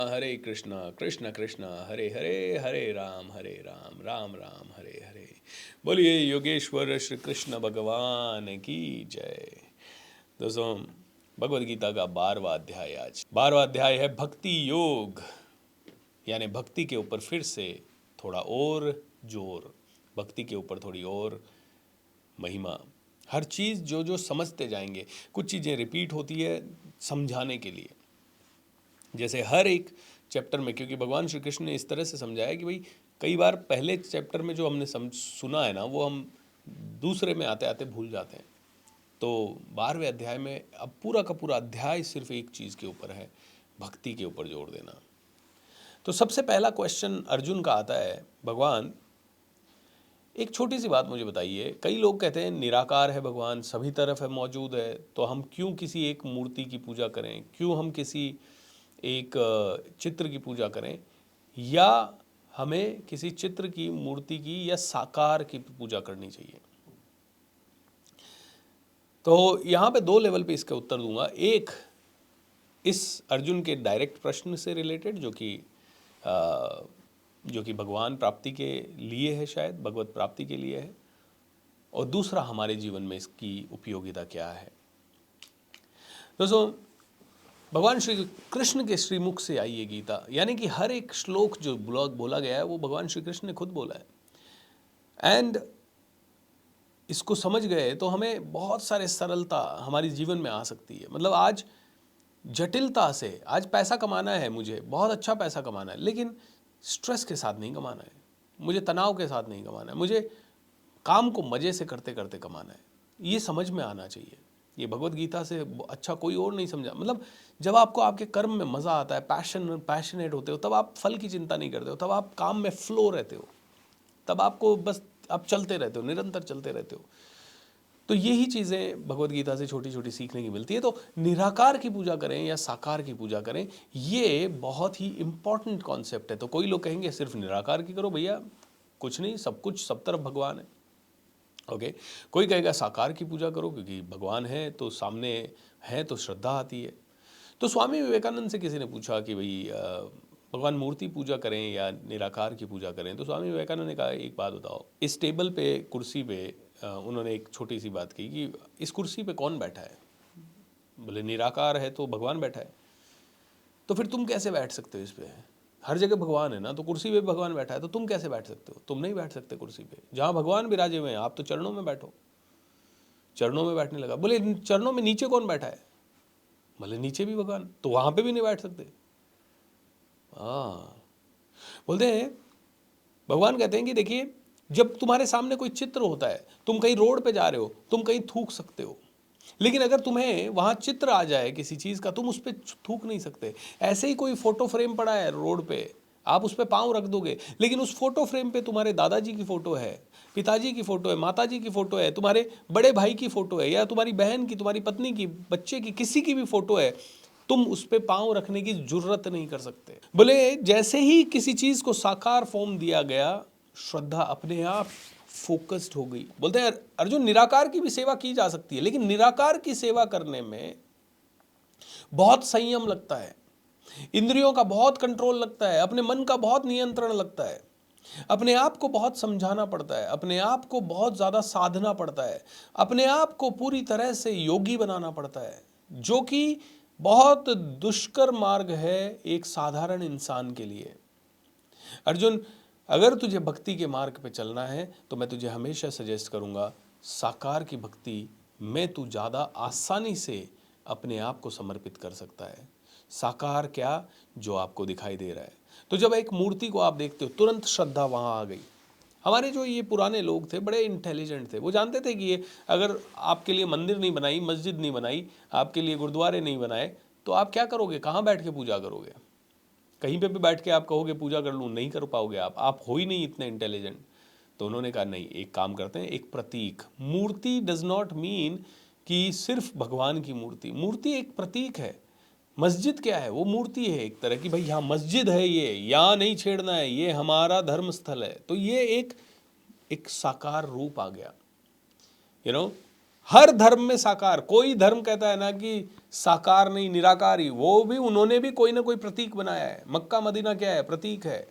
हरे कृष्णा कृष्ण कृष्ण हरे हरे हरे राम राम राम हरे हरे। बोलिए योगेश्वर श्री कृष्ण भगवान की जय। दोस्तों, भगवद गीता का 12वां अध्याय, आज 12वां अध्याय है भक्ति योग, यानी भक्ति के ऊपर फिर से थोड़ा और जोर, भक्ति के ऊपर थोड़ी और महिमा। हर चीज़ जो जो समझते जाएंगे, कुछ चीज़ें रिपीट होती है समझाने के लिए। जैसे हर एक चैप्टर में, क्योंकि भगवान श्री कृष्ण ने इस तरह से समझाया कि भाई कई बार पहले चैप्टर में जो हमने सुना है ना, वो हम दूसरे में आते आते भूल जाते हैं। तो 12वें अध्याय में अब पूरा का पूरा अध्याय सिर्फ एक चीज़ के ऊपर है, भक्ति के ऊपर जोर देना। तो सबसे पहला क्वेश्चन अर्जुन का आता है, भगवान एक छोटी सी बात मुझे बताइए, कई लोग कहते हैं निराकार है भगवान, सभी तरफ है, मौजूद है, तो हम क्यों किसी एक मूर्ति की पूजा करें, क्यों हम किसी एक चित्र की पूजा करें, या हमें किसी चित्र की, मूर्ति की या साकार की पूजा करनी चाहिए। तो यहाँ पे दो लेवल पे इसका उत्तर दूंगा। एक, इस अर्जुन के डायरेक्ट प्रश्न से रिलेटेड, जो कि भगवान प्राप्ति के लिए है, शायद भगवत प्राप्ति के लिए है, और दूसरा हमारे जीवन में इसकी उपयोगिता क्या है। दोस्तों, भगवान श्री कृष्ण के श्रीमुख से आई ये गीता, यानी कि हर एक श्लोक जो बोला गया है वो भगवान श्री कृष्ण ने खुद बोला है। एंड इसको समझ गए तो हमें बहुत सारे सरलता हमारी जीवन में आ सकती है। मतलब आज जटिलता से, आज पैसा कमाना है, मुझे बहुत अच्छा पैसा कमाना है, लेकिन स्ट्रेस के साथ नहीं कमाना है, मुझे तनाव के साथ नहीं कमाना है, मुझे काम को मज़े से करते करते कमाना है। ये समझ में आना चाहिए। ये भगवत गीता से अच्छा कोई और नहीं समझा। मतलब जब आपको आपके कर्म में मज़ा आता है, पैशनेट होते हो, तब आप फल की चिंता नहीं करते हो, तब आप काम में फ्लो रहते हो, तब आपको बस आप चलते रहते हो, निरंतर चलते रहते हो। तो यही चीज़ें भगवत गीता से छोटी छोटी सीखने की मिलती है। तो निराकार की पूजा करें या साकार की पूजा करें, ये बहुत ही इंपॉर्टेंट कॉन्सेप्ट है। तो कोई लोग कहेंगे सिर्फ निराकार की करो भैया, कुछ नहीं, सब कुछ सब तरफ भगवान है। ओके, कोई कहेगा साकार की पूजा करो, क्योंकि भगवान है तो सामने है तो श्रद्धा आती है। तो स्वामी विवेकानंद से किसी ने पूछा कि भाई भगवान मूर्ति पूजा करें या निराकार की पूजा करें, तो स्वामी विवेकानंद ने कहा एक बात बताओ, इस टेबल पे, कुर्सी पे, उन्होंने एक छोटी सी बात की कि इस कुर्सी पे कौन बैठा है? बोले निराकार है तो भगवान बैठा है। तो फिर तुम कैसे बैठ सकते हो इस पे? हर जगह भगवान है ना, तो कुर्सी पे भगवान बैठा है, तो तुम कैसे बैठ सकते हो? तुम नहीं बैठ सकते कुर्सी पे, जहाँ भगवान विराजे हुए हैं, आप तो चरणों में बैठो। चरणों में बैठने लगा। बोले चरणों में नीचे कौन बैठा है? बोले नीचे भी भगवान, तो वहां पे भी नहीं बैठ सकते। हाँ, बोलते हैं, भगवान कहते हैं कि देखिए, जब तुम्हारे सामने कोई चित्र होता है, तुम कहीं रोड पे जा रहे हो, तुम कहीं थूक सकते हो, लेकिन अगर तुम्हें वहां चित्र आ जाए किसी चीज का, तुम उस पर थूक नहीं सकते। ऐसे ही कोई फोटो फ्रेम पड़ा है रोड पे, आप उस पर पाँव रख दोगे, लेकिन उस फोटो फ्रेम पे तुम्हारे दादाजी की फोटो है, पिताजी की फोटो है, माताजी की फोटो है, तुम्हारे बड़े भाई की फोटो है, या तुम्हारी बहन की, तुम्हारी पत्नी की, बच्चे की, किसी की भी फोटो है, तुम उस पर पाँव रखने की जरूरत नहीं कर सकते। बोले जैसे ही किसी चीज को साकार फॉर्म दिया गया, श्रद्धा अपने आप फोकस्ड हो गई। बोलते हैं अर्जुन, निराकार की भी सेवा की जा सकती है, लेकिन निराकार की सेवा करने में बहुत संयम लगता है, इंद्रियों का बहुत कंट्रोल लगता है, अपने मन का बहुत नियंत्रण लगता है, अपने आप को बहुत समझाना पड़ता है, अपने आप को बहुत ज़्यादा साधना पड़ता है, अपने आप को पूरी तरह से योगी बनाना पड़ता है, जो कि बहुत दुष्कर मार्ग है एक साधारण इंसान के लिए। अर्जुन, अगर तुझे भक्ति के मार्ग पे चलना है तो मैं तुझे हमेशा सजेस्ट करूंगा, साकार की भक्ति में तू ज़्यादा आसानी से अपने आप को समर्पित कर सकता है। साकार क्या, जो आपको दिखाई दे रहा है। तो जब एक मूर्ति को आप देखते हो, तुरंत श्रद्धा वहाँ आ गई। हमारे जो ये पुराने लोग थे, बड़े इंटेलिजेंट थे, वो जानते थे कि ये अगर आपके लिए मंदिर नहीं बनाई, मस्जिद नहीं बनाई, आपके लिए गुरुद्वारे नहीं बनाए, तो आप क्या करोगे? कहाँ बैठ के पूजा करोगे? कहीं पे भी बैठ के आप कहोगे पूजा कर लूँ, नहीं कर पाओगे, आप हो ही नहीं इतने इंटेलिजेंट। तो उन्होंने कहा नहीं, एक काम करते हैं, एक प्रतीक, मूर्ति डज नॉट मीन कि सिर्फ भगवान की मूर्ति, मूर्ति एक प्रतीक है। मस्जिद क्या है? वो मूर्ति है एक तरह की, भाई यहाँ मस्जिद है, ये यहाँ नहीं छेड़ना है, ये हमारा धर्म स्थल है। तो ये एक साकार रूप आ गया, यू नो। हर धर्म में साकार, कोई धर्म कहता है ना कि साकार नहीं निराकार ही, वो भी उन्होंने भी कोई ना कोई प्रतीक बनाया है। मक्का मदीना क्या है? प्रतीक है।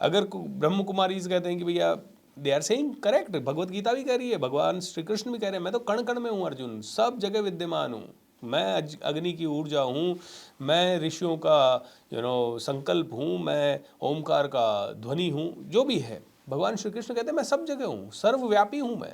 अगर ब्रह्म कुमारीज कहते हैं कि भैया, they are saying correct, Bhagavad Gita भी कह रही है, भगवान श्री कृष्ण भी कह रहे हैं, मैं तो कण कण में हूँ अर्जुन, सब जगह विद्यमान हूँ, मैं अग्नि की ऊर्जा हूँ, मैं ऋषियों का संकल्प हूँ, मैं ओमकार का ध्वनि हूँ, जो भी है भगवान श्री कृष्ण कहते हैं मैं सब जगह हूँ, सर्वव्यापी हूँ मैं।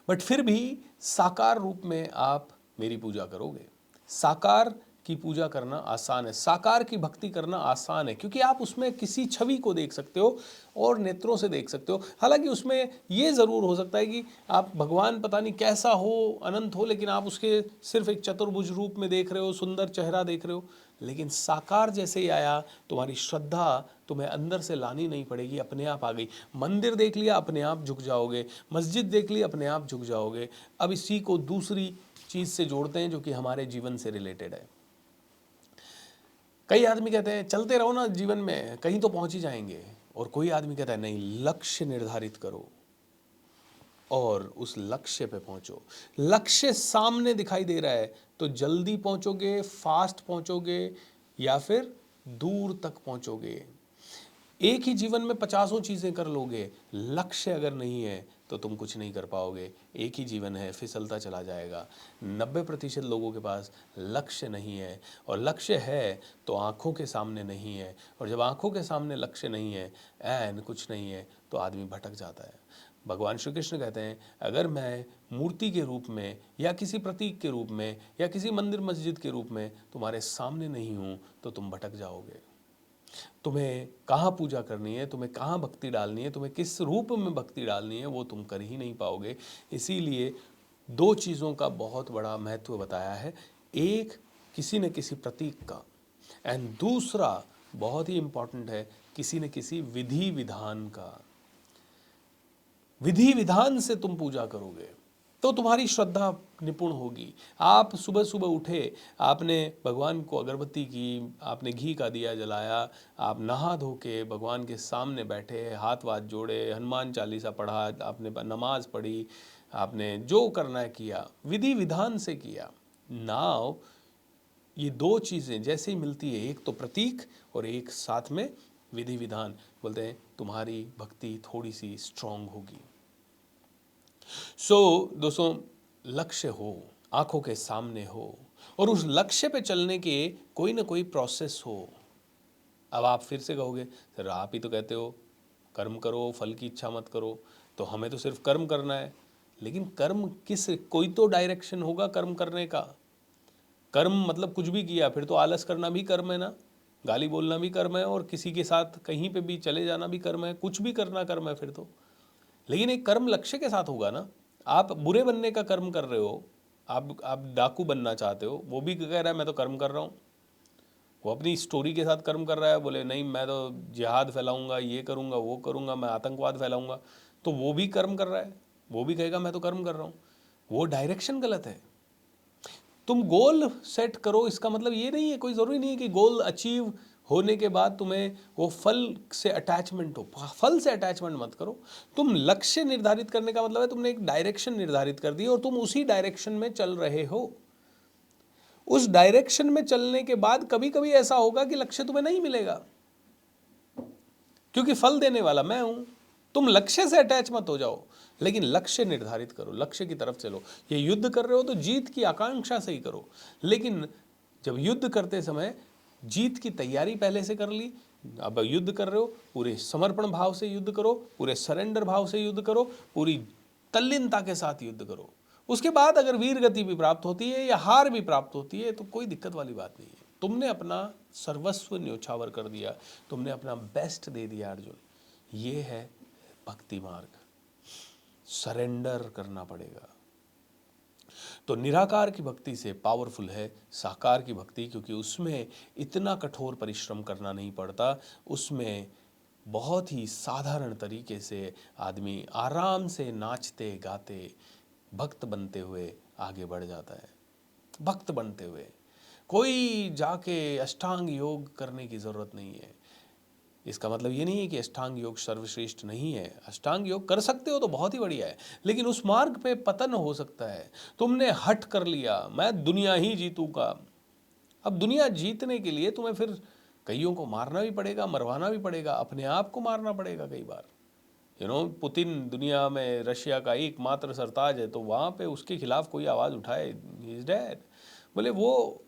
बट फिर भी साकार रूप में आप मेरी पूजा करोगे। साकार की पूजा करना आसान है, साकार की भक्ति करना आसान है, क्योंकि आप उसमें किसी छवि को देख सकते हो और नेत्रों से देख सकते हो। हालांकि उसमें ये ज़रूर हो सकता है कि आप भगवान पता नहीं कैसा हो, अनंत हो, लेकिन आप उसके सिर्फ एक चतुर्भुज रूप में देख रहे हो, सुंदर चेहरा देख रहे हो। लेकिन साकार जैसे ही आया, तुम्हारी श्रद्धा तुम्हें अंदर से लानी नहीं पड़ेगी, अपने आप आ गई। मंदिर देख लिया, अपने आप झुक जाओगे, मस्जिद देख ली, अपने आप झुक जाओगे। अब इसी को दूसरी चीज़ से जोड़ते हैं जो कि हमारे जीवन से रिलेटेड है। कई आदमी कहते हैं चलते रहो ना, जीवन में कहीं तो पहुंच ही जाएंगे, और कोई आदमी कहता है नहीं, लक्ष्य निर्धारित करो और उस लक्ष्य पे पहुंचो। लक्ष्य सामने दिखाई दे रहा है तो जल्दी पहुंचोगे, फास्ट पहुंचोगे, या फिर दूर तक पहुंचोगे। एक ही जीवन में 50 चीजें कर लोगे, लक्ष्य अगर नहीं है तो तुम कुछ नहीं कर पाओगे। एक ही जीवन है, फिसलता चला जाएगा। 90% लोगों के पास लक्ष्य नहीं है, और लक्ष्य है तो आंखों के सामने नहीं है, और जब आंखों के सामने लक्ष्य नहीं है, एन कुछ नहीं है, तो आदमी भटक जाता है। भगवान श्री कृष्ण कहते हैं, अगर मैं मूर्ति के रूप में या किसी प्रतीक के रूप में या किसी मंदिर मस्जिद के रूप में तुम्हारे सामने नहीं हूँ तो तुम भटक जाओगे। तुम्हें कहाँ पूजा करनी है, तुम्हें कहाँ भक्ति डालनी है, तुम्हें किस रूप में भक्ति डालनी है, वो तुम कर ही नहीं पाओगे। इसीलिए 2 चीज़ों का बहुत बड़ा महत्व बताया है, एक किसी न किसी प्रतीक का, एंड दूसरा बहुत ही इंपॉर्टेंट है, किसी न किसी विधि विधान का। विधि विधान से तुम पूजा करोगे तो तुम्हारी श्रद्धा निपुण होगी। आप सुबह सुबह उठे, आपने भगवान को अगरबत्ती की, आपने घी का दिया जलाया, आप नहा धो के भगवान के सामने बैठे, हाथ वाथ जोड़े, हनुमान चालीसा पढ़ा, आपने नमाज पढ़ी, आपने जो करना है किया, विधि विधान से किया। नाउ ये 2 चीज़ें जैसे ही मिलती है, एक तो प्रतीक और एक साथ में विधि विधान, बोलते हैं तुम्हारी भक्ति थोड़ी सी स्ट्रांग होगी। दोस्तों, लक्ष्य हो, आंखों के सामने हो, और उस लक्ष्य पे चलने के कोई ना कोई प्रोसेस हो। अब आप फिर से कहोगे, सर आप ही तो कहते हो कर्म करो, फल की इच्छा मत करो, तो हमें तो सिर्फ कर्म करना है। लेकिन कर्म कोई तो डायरेक्शन होगा कर्म करने का। कर्म मतलब कुछ भी किया, फिर तो आलस करना भी कर्म है ना, गाली बोलना भी कर्म है, और किसी के साथ कहीं पे भी चले जाना भी कर्म है, कुछ भी करना कर्म है फिर तो। लेकिन एक कर्म लक्ष्य के साथ होगा ना। आप बुरे बनने का कर्म कर रहे हो, आप डाकू बनना चाहते हो, वो भी कह रहा है मैं तो कर्म कर रहा हूँ। वो अपनी स्टोरी के साथ कर्म कर रहा है, बोले नहीं मैं तो जिहाद फैलाऊंगा, ये करूंगा, वो करूंगा, मैं आतंकवाद फैलाऊंगा, तो वो भी कर्म कर रहा है, वो भी कहेगा मैं तो कर्म कर रहा हूँ। वो डायरेक्शन गलत है। तुम गोल सेट करो, इसका मतलब ये नहीं है, कोई ज़रूरी नहीं है कि गोल अचीव होने के बाद तुम्हें वो फल से अटैचमेंट हो। फल से अटैचमेंट मत करो। तुम लक्ष्य निर्धारित करने का मतलब है तुमने एक डायरेक्शन निर्धारित कर दी और तुम उसी डायरेक्शन में चल रहे हो। उस डायरेक्शन में चलने के बाद कभी कभी ऐसा होगा कि लक्ष्य तुम्हें नहीं मिलेगा, क्योंकि फल देने वाला मैं हूं। तुम लक्ष्य से अटैच मत हो जाओ, लेकिन लक्ष्य निर्धारित करो, लक्ष्य की तरफ चलो। ये युद्ध कर रहे हो तो जीत की आकांक्षा से ही करो, लेकिन जब युद्ध करते समय जीत की तैयारी पहले से कर ली। अब युद्ध कर रहे हो, पूरे समर्पण भाव से युद्ध करो, पूरे सरेंडर भाव से युद्ध करो, पूरी तल्लीनता के साथ युद्ध करो। उसके बाद अगर वीर गति भी प्राप्त होती है या हार भी प्राप्त होती है तो कोई दिक्कत वाली बात नहीं है। तुमने अपना सर्वस्व न्योछावर कर दिया, तुमने अपना बेस्ट दे दिया अर्जुन। ये है भक्ति मार्ग। सरेंडर करना पड़ेगा। तो निराकार की भक्ति से पावरफुल है साकार की भक्ति, क्योंकि उसमें इतना कठोर परिश्रम करना नहीं पड़ता। उसमें बहुत ही साधारण तरीके से आदमी आराम से नाचते गाते भक्त बनते हुए आगे बढ़ जाता है। भक्त बनते हुए कोई जाके अष्टांग योग करने की ज़रूरत नहीं है। इसका मतलब ये नहीं है कि अष्टांग योग सर्वश्रेष्ठ नहीं है। अष्टांग योग कर सकते हो तो बहुत ही बढ़िया है, लेकिन उस मार्ग पे पतन हो सकता है। तुमने हठ कर लिया मैं दुनिया ही जीतूंगा। अब दुनिया जीतने के लिए तुम्हें फिर कईयों को मारना भी पड़ेगा, मरवाना भी पड़ेगा, अपने आप को मारना पड़ेगा कई बार। पुतिन दुनिया में रशिया का एकमात्र सरताज है, तो वहाँ पे उसके खिलाफ कोई आवाज़ उठाए, ही इज डेड। बोले वो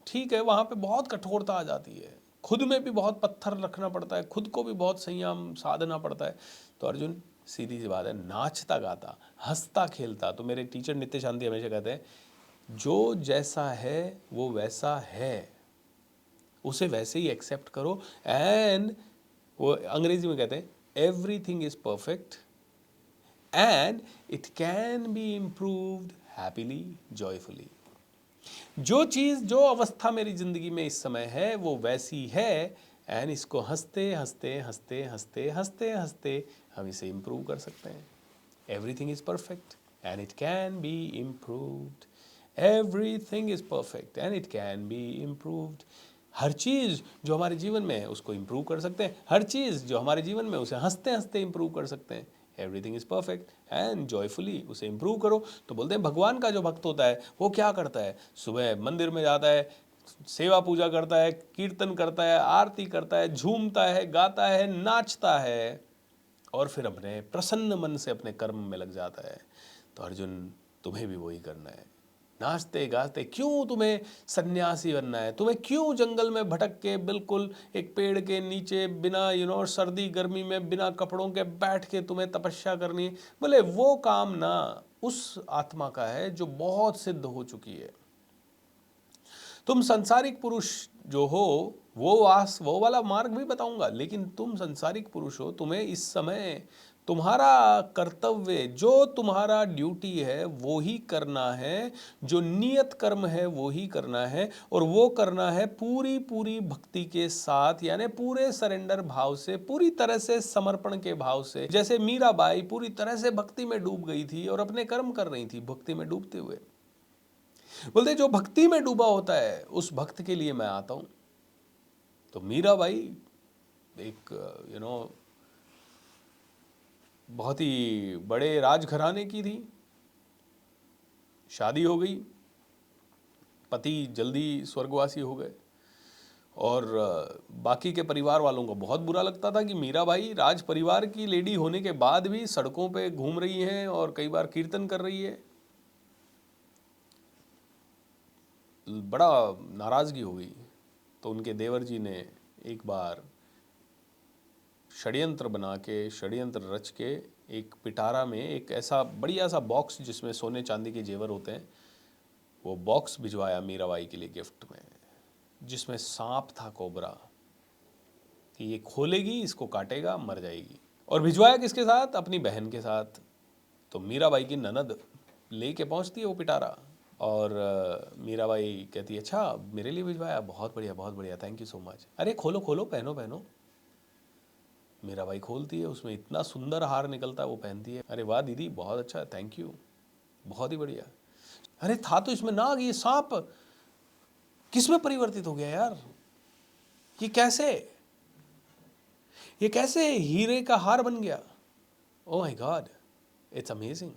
ठीक है, वहाँ पे बहुत कठोरता आ जाती है, खुद में भी बहुत पत्थर रखना पड़ता है, खुद को भी बहुत संयम साधना पड़ता है। तो अर्जुन सीधी सी बात है, नाचता गाता हंसता खेलता। तो मेरे टीचर नित्य शांति हमेशा कहते हैं, जो जैसा है वो वैसा है, उसे वैसे ही एक्सेप्ट करो। एंड वो अंग्रेजी में कहते हैं everything is perfect and it can be improved happily joyfully. जो चीज़ जो अवस्था मेरी ज़िंदगी में इस समय है वो वैसी है, एंड इसको हंसते हंसते हंसते हंसते हंसते हंसते हम इसे इम्प्रूव कर सकते हैं। Everything is perfect and it can be improved. Everything is perfect and it can be improved. हर चीज़ जो हमारे जीवन में है उसको इम्प्रूव कर सकते हैं, हर चीज़ जो हमारे जीवन में उसे हंसते हंसते इम्प्रूव कर सकते हैं। Everything is perfect and joyfully उसे इम्प्रूव करो। तो बोलते हैं भगवान का जो भक्त होता है वो क्या करता है, सुबह मंदिर में जाता है, सेवा पूजा करता है, कीर्तन करता है, आरती करता है, झूमता है, गाता है, नाचता है, और फिर अपने प्रसन्न मन से अपने कर्म में लग जाता है। तो अर्जुन तुम्हें भी वही करना है, नाचते गाते। क्यों तुम्हें सन्यासी बनना है, तुम्हें क्यों जंगल में भटक के बिल्कुल एक पेड़ के नीचे बिना सर्दी गर्मी में बिना कपड़ों के बैठ के तुम्हें तपस्या करनी है। बोले वो काम ना उस आत्मा का है जो बहुत सिद्ध हो चुकी है। तुम संसारिक पुरुष जो हो वो वाला मार्ग भी बताऊंगा, लेकिन तुम संसारिक पुरुष हो, तुम्हें इस समय तुम्हारा कर्तव्य, जो तुम्हारा ड्यूटी है वो ही करना है, जो नियत कर्म है वो ही करना है, और वो करना है पूरी पूरी भक्ति के साथ, यानी पूरे सरेंडर भाव से, पूरी तरह से समर्पण के भाव से। जैसे मीराबाई पूरी तरह से भक्ति में डूब गई थी और अपने कर्म कर रही थी भक्ति में डूबते हुए। बोलते जो भक्ति में डूबा होता है उस भक्त के लिए मैं आता हूं। तो मीराबाई एक बहुत ही बड़े राजघराने की थी, शादी हो गई, पति जल्दी स्वर्गवासी हो गए, और बाकी के परिवार वालों को बहुत बुरा लगता था कि मीराबाई राज परिवार की लेडी होने के बाद भी सड़कों पे घूम रही हैं और कई बार कीर्तन कर रही है। बड़ा नाराज़गी हो गई। तो उनके देवर जी ने एक बार षड्यंत्र बना के, षड्यंत्र रच के, एक पिटारा में एक ऐसा बढ़िया सा बॉक्स जिसमें सोने चांदी के जेवर होते हैं, वो बॉक्स भिजवाया मीराबाई के लिए गिफ्ट में, जिसमें सांप था, कोबरा, कि ये खोलेगी इसको काटेगा मर जाएगी। और भिजवाया किसके साथ, अपनी बहन के साथ। तो मीराबाई की ननद लेके पहुंचती है वो पिटारा, और मीराबाई कहती है अच्छा मेरे लिए भिजवाया, बहुत बढ़िया थैंक यू सो मच। अरे खोलो खोलो, पहनो पहनो। मीराबाई खोलती है, उसमें इतना सुंदर हार निकलता है, वो पहनती है। अरे वाह दीदी बहुत अच्छा, थैंक यू, बहुत ही बढ़िया। अरे था तो इसमें नाग, ये सांप किसमें परिवर्तित हो गया यार, ये कैसे हीरे का हार बन गया। Oh my God, it's amazing.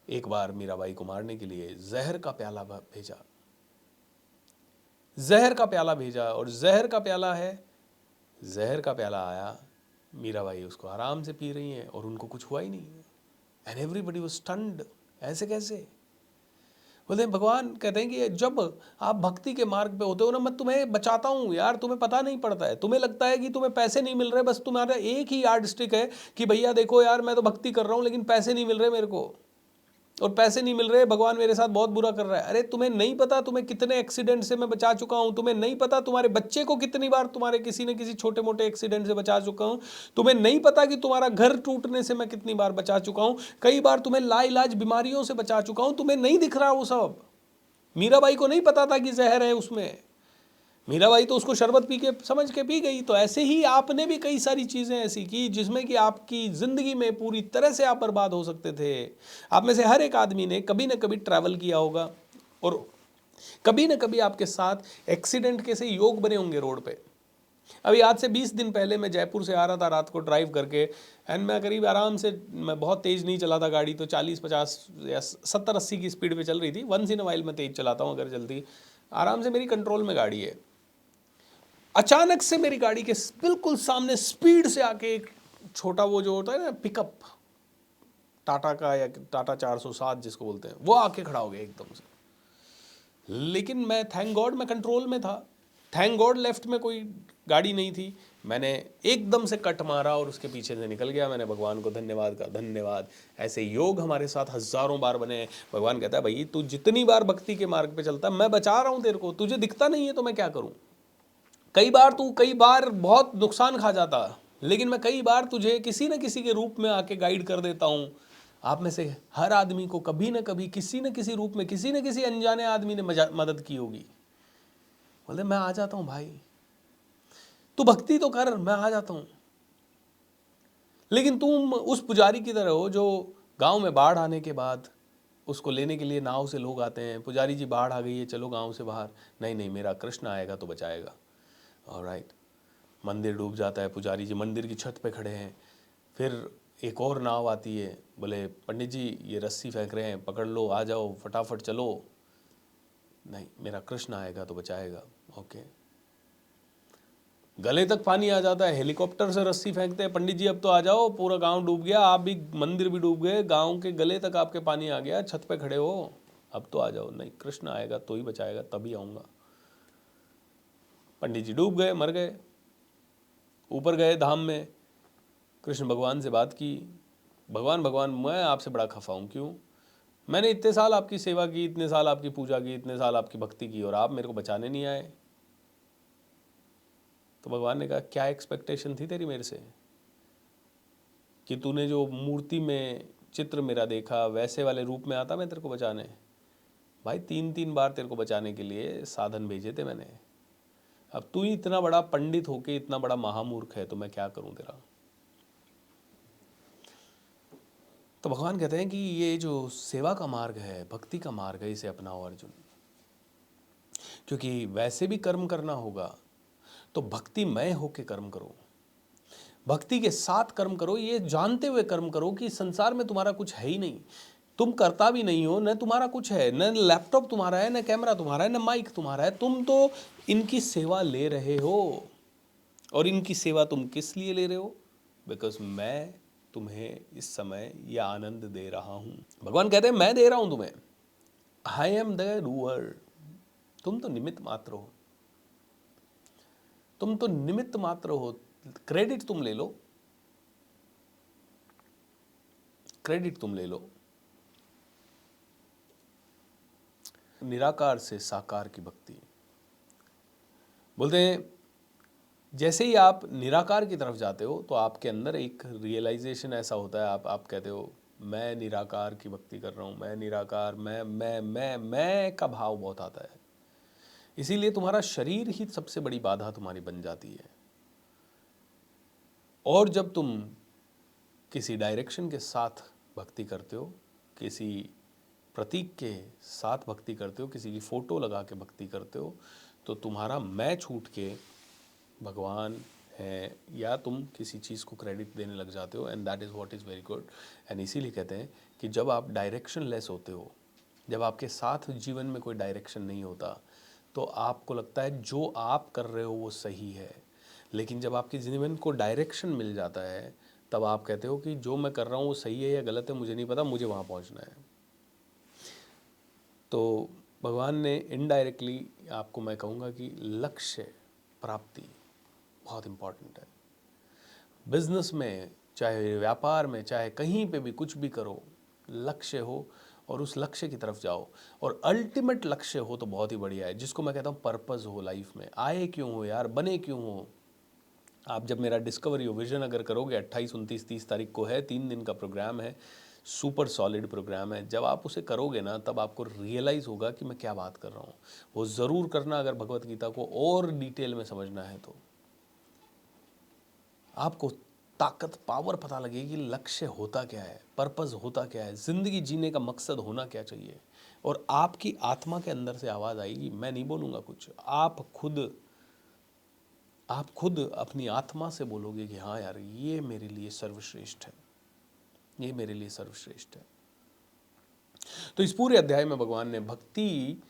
एक बार मीराबाई को मारने के लिए जहर का प्याला भेजा, जहर का प्याला भेजा, और जहर का प्याला है, जहर का प्याला आया, मीराबाई उसको आराम से पी रही हैं और उनको कुछ हुआ ही नहीं। एंड एवरीबडी वाज स्टन्ड, ऐसे कैसे। बोलते हैं भगवान कहते हैं कि जब आप भक्ति के मार्ग पे होते हो ना, मैं तुम्हें बचाता हूँ यार, तुम्हें पता नहीं पड़ता है, तुम्हें लगता है कि तुम्हें पैसे नहीं मिल रहे, बस तुम्हारा एक ही यार्ड स्टिक है कि भैया देखो यार मैं तो भक्ति कर रहा हूँ लेकिन पैसे नहीं मिल रहे मेरे को, और पैसे नहीं मिल रहे, भगवान मेरे साथ बहुत बुरा कर रहा है। अरे तुम्हें नहीं पता तुम्हें कितने एक्सीडेंट से मैं बचा चुका हूं, तुम्हें नहीं पता तुम्हारे बच्चे को कितनी बार तुम्हारे किसी न किसी छोटे मोटे एक्सीडेंट से बचा चुका हूं, तुम्हें नहीं पता कि तुम्हारा घर टूटने से मैं कितनी बार बचा चुका हूं, कई बार तुम्हें लाइलाज बीमारियों से बचा चुका हूं, तुम्हें नहीं दिख रहा वो सब। मीराबाई को नहीं पता था कि जहर है उसमें, मीराबाई तो उसको शरबत पी के समझ के पी गई। तो ऐसे ही आपने भी कई सारी चीज़ें ऐसी की जिसमें कि आपकी ज़िंदगी में पूरी तरह से आप बर्बाद हो सकते थे। आप में से हर एक आदमी ने कभी ना कभी ट्रैवल किया होगा, और कभी ना कभी आपके साथ एक्सीडेंट के से योग बने होंगे रोड पे, अभी आज से 20 दिन पहले मैं जयपुर से आ रहा था रात को ड्राइव करके, एंड मैं करीब आराम से, मैं बहुत तेज़ नहीं चलाता गाड़ी, तो 40-50 या 70-80 की स्पीड पे चल रही थी। वंस इन वाइल मैं तेज़ चलाता हूँ, अगर जल्दी आराम से मेरी कंट्रोल में गाड़ी है। अचानक से मेरी गाड़ी के बिल्कुल सामने स्पीड से आके एक छोटा वो जो होता है ना पिकअप, टाटा का या टाटा 407 जिसको बोलते हैं, वो आके खड़ा हो गया एकदम से। लेकिन मैं थैंक गॉड मैं कंट्रोल में था, थैंक गॉड लेफ्ट में कोई गाड़ी नहीं थी। मैंने एकदम से कट मारा और उसके पीछे से निकल गया। मैंने भगवान को धन्यवाद कहा, धन्यवाद। ऐसे योग हमारे साथ हजारों बार बने हैं। भगवान कहता है भाई तू जितनी बार भक्ति के मार्ग पे चलता, मैं बचा रहा हूँ तेरे को, तुझे दिखता नहीं है तो मैं क्या करूँ। कई बार बहुत नुकसान खा जाता, लेकिन मैं कई बार तुझे किसी न किसी के रूप में आके गाइड कर देता हूँ। आप में से हर आदमी को कभी न कभी किसी न किसी रूप में किसी न किसी अनजाने आदमी ने मदद की होगी। बोले मैं आ जाता हूँ भाई, तू भक्ति तो कर, मैं आ जाता हूँ। लेकिन तुम उस पुजारी की तरह हो जो गांव में बाढ़ आने के बाद उसको लेने के लिए नाव से लोग आते हैं, पुजारी जी बाढ़ आ गई है, चलो गांव से बाहर। नहीं नहीं, मेरा कृष्ण आएगा तो बचाएगा। ऑलराइट, मंदिर डूब जाता है, पुजारी जी मंदिर की छत पे खड़े हैं, फिर एक और नाव आती है, बोले पंडित जी ये रस्सी फेंक रहे हैं, पकड़ लो, आ जाओ फटाफट चलो। नहीं, मेरा कृष्ण आएगा तो बचाएगा। ओके, गले तक पानी आ जाता है, हेलीकॉप्टर से रस्सी फेंकते हैं, पंडित जी अब तो आ जाओ, पूरा गांव डूब गया, आप भी, मंदिर भी डूब गए, गांव के गले तक आपके पानी आ गया, छत पे खड़े हो, अब तो आ जाओ। नहीं, कृष्ण आएगा तो ही बचाएगा, तभी आऊँगा। पंडित जी डूब गए, मर गए। ऊपर गए धाम में, कृष्ण भगवान से बात की, भगवान भगवान मैं आपसे बड़ा खफा हूँ, क्यों? मैंने इतने साल आपकी सेवा की, इतने साल आपकी पूजा की, इतने साल आपकी भक्ति की, और आप मेरे को बचाने नहीं आए। तो भगवान ने कहा क्या एक्सपेक्टेशन थी तेरी मेरे से, कि तूने जो मूर्ति में चित्र मेरा देखा वैसे वाले रूप में आता मैं तेरे को बचाने? भाई 3-3 बार तेरे को बचाने के लिए साधन भेजे थे मैंने। अब तू ही इतना बड़ा पंडित होके इतना बड़ा महामूर्ख है, तो मैं क्या करूं तेरा? तो भगवान कहते हैं कि ये जो सेवा का मार्ग है, भक्ति का मार्ग है, इसे अपनाओ अर्जुन। क्योंकि वैसे भी कर्म करना होगा तो भक्तिमय होके कर्म करो, भक्ति के साथ कर्म करो, ये जानते हुए कर्म करो कि संसार में तुम्हारा कुछ है ही नहीं, तुम करता भी नहीं हो, न तुम्हारा कुछ है, न लैपटॉप तुम्हारा है, न कैमरा तुम्हारा है, न माइक तुम्हारा है, तुम तो इनकी सेवा ले रहे हो। और इनकी सेवा तुम किस लिए ले रहे हो? बिकॉज मैं तुम्हें इस समय यह आनंद दे रहा हूं। भगवान कहते हैं मैं दे रहा हूं तुम्हें, आई एम द डूअर, तुम तो निमित्त मात्र हो, तुम तो निमित्त मात्र हो, क्रेडिट तुम ले लो, क्रेडिट तुम ले लो। निराकार से साकार की भक्ति। बोलते हैं जैसे ही आप निराकार की तरफ जाते हो तो आपके अंदर एक रियलाइजेशन ऐसा होता है, आप कहते हो मैं निराकार की भक्ति कर रहा हूँ, मैं निराकार, मैं का भाव बहुत आता है। इसीलिए तुम्हारा शरीर ही सबसे बड़ी बाधा तुम्हारी बन जाती है। और जब तुम किसी डायरेक्शन के साथ भक्ति करते हो, किसी प्रतीक के साथ भक्ति करते हो, किसी की फ़ोटो लगा के भक्ति करते हो, तो तुम्हारा मैं छूट के भगवान है या तुम किसी चीज़ को क्रेडिट देने लग जाते हो, and that is what is very good. And इसीलिए कहते हैं कि जब आप डायरेक्शन लेस होते हो, जब आपके साथ जीवन में कोई डायरेक्शन नहीं होता, तो आपको लगता है जो आप कर रहे हो वो सही है। लेकिन जब आपके जीवन को डायरेक्शन मिल जाता है, तब आप कहते हो कि जो मैं कर रहा हूँ वो सही है या गलत है मुझे नहीं पता, मुझे वहाँ पहुँचना है। तो भगवान ने इनडायरेक्टली आपको, मैं कहूँगा कि लक्ष्य प्राप्ति बहुत इम्पॉर्टेंट है। बिजनेस में, चाहे व्यापार में, चाहे कहीं पे भी कुछ भी करो, लक्ष्य हो और उस लक्ष्य की तरफ जाओ। और अल्टीमेट लक्ष्य हो तो बहुत ही बढ़िया है, जिसको मैं कहता हूँ पर्पस हो लाइफ में। आए क्यों हो यार, बने क्यों हो? आप जब मेरा डिस्कवर योर विजन अगर करोगे, 28, 29, 30 तारीख को है, 3 दिन का प्रोग्राम है, सुपर सॉलिड प्रोग्राम है। जब आप उसे करोगे ना, तब आपको रियलाइज़ होगा कि मैं क्या बात कर रहा हूँ। वो ज़रूर करना अगर भगवत गीता को और डिटेल में समझना है तो। आपको ताकत, पावर पता लगेगी कि लक्ष्य होता क्या है, पर्पस होता क्या है, ज़िंदगी जीने का मकसद होना क्या चाहिए। और आपकी आत्मा के अंदर से आवाज़ आएगी, मैं नहीं बोलूँगा कुछ, आप खुद आप खुद अपनी आत्मा से बोलोगे कि हाँ यार, ये मेरे लिए सर्वश्रेष्ठ है, ये मेरे लिए सर्वश्रेष्ठ है। तो इस पूरे अध्याय में भगवान ने भक्ति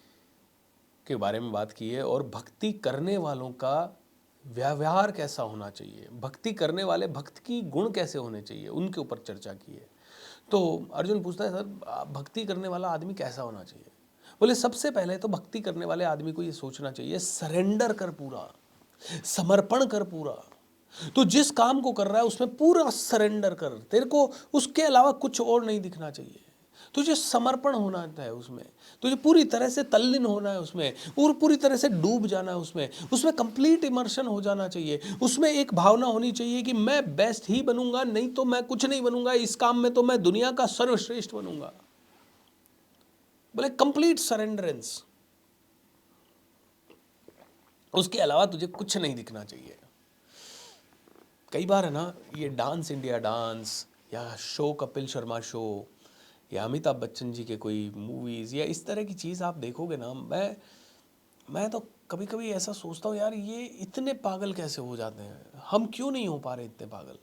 के बारे में बात की है और भक्ति करने वालों का व्यवहार कैसा होना चाहिए, भक्ति करने वाले भक्त की गुण कैसे होने चाहिए, उनके ऊपर चर्चा की है। तो अर्जुन पूछता है, सर भक्ति करने वाला आदमी कैसा होना चाहिए? बोले सबसे पहले तो भक्ति करने वाले आदमी को ये सोचना चाहिए, सरेंडर कर, पूरा समर्पण कर पूरा। तो जिस काम को कर रहा है उसमें पूरा सरेंडर कर, तेरे को उसके अलावा कुछ और नहीं दिखना चाहिए। तुझे समर्पण होना है उसमें, तुझे पूरी तरह से तल्लीन होना है उसमें, और पूरी तरह से डूब जाना है उसमें कंप्लीट इमर्शन हो जाना चाहिए। उसमें एक भावना होनी चाहिए कि मैं बेस्ट ही बनूंगा, नहीं तो मैं कुछ नहीं बनूंगा, इस काम में तो मैं दुनिया का सर्वश्रेष्ठ बनूंगा। बोले कंप्लीट सरेंडरेंस, उसके अलावा तुझे कुछ नहीं दिखना चाहिए। कई बार है ना, ये डांस इंडिया डांस या शो कपिल शर्मा शो या अमिताभ बच्चन जी के कोई मूवीज़ या इस तरह की चीज़ आप देखोगे ना, मैं तो कभी कभी ऐसा सोचता हूँ, यार ये इतने पागल कैसे हो जाते हैं, हम क्यों नहीं हो पा रहे इतने पागल?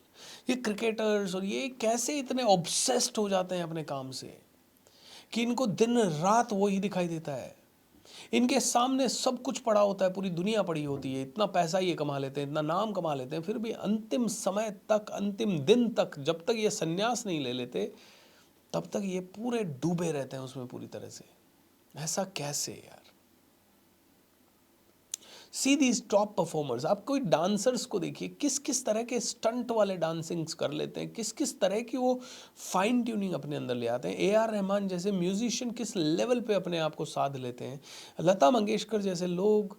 ये क्रिकेटर्स और ये कैसे इतने ऑब्सेस्ड हो जाते हैं अपने काम से कि इनको दिन रात वो ही दिखाई देता है। इनके सामने सब कुछ पड़ा होता है, पूरी दुनिया पड़ी होती है, इतना पैसा ये कमा लेते हैं, इतना नाम कमा लेते हैं, फिर भी अंतिम समय तक, अंतिम दिन तक, जब तक ये संन्यास नहीं ले लेते तब तक ये पूरे डूबे रहते हैं उसमें पूरी तरह से। ऐसा कैसे यार? सी दीज टॉप परफॉर्मर्स, आप कोई डांसर्स को देखिए, किस किस तरह के स्टंट वाले डांसिंग्स कर लेते हैं, किस किस तरह की वो फाइन ट्यूनिंग अपने अंदर ले आते हैं। AR रहमान जैसे म्यूजिशियन किस लेवल पे अपने आप को साध लेते हैं, लता मंगेशकर जैसे लोग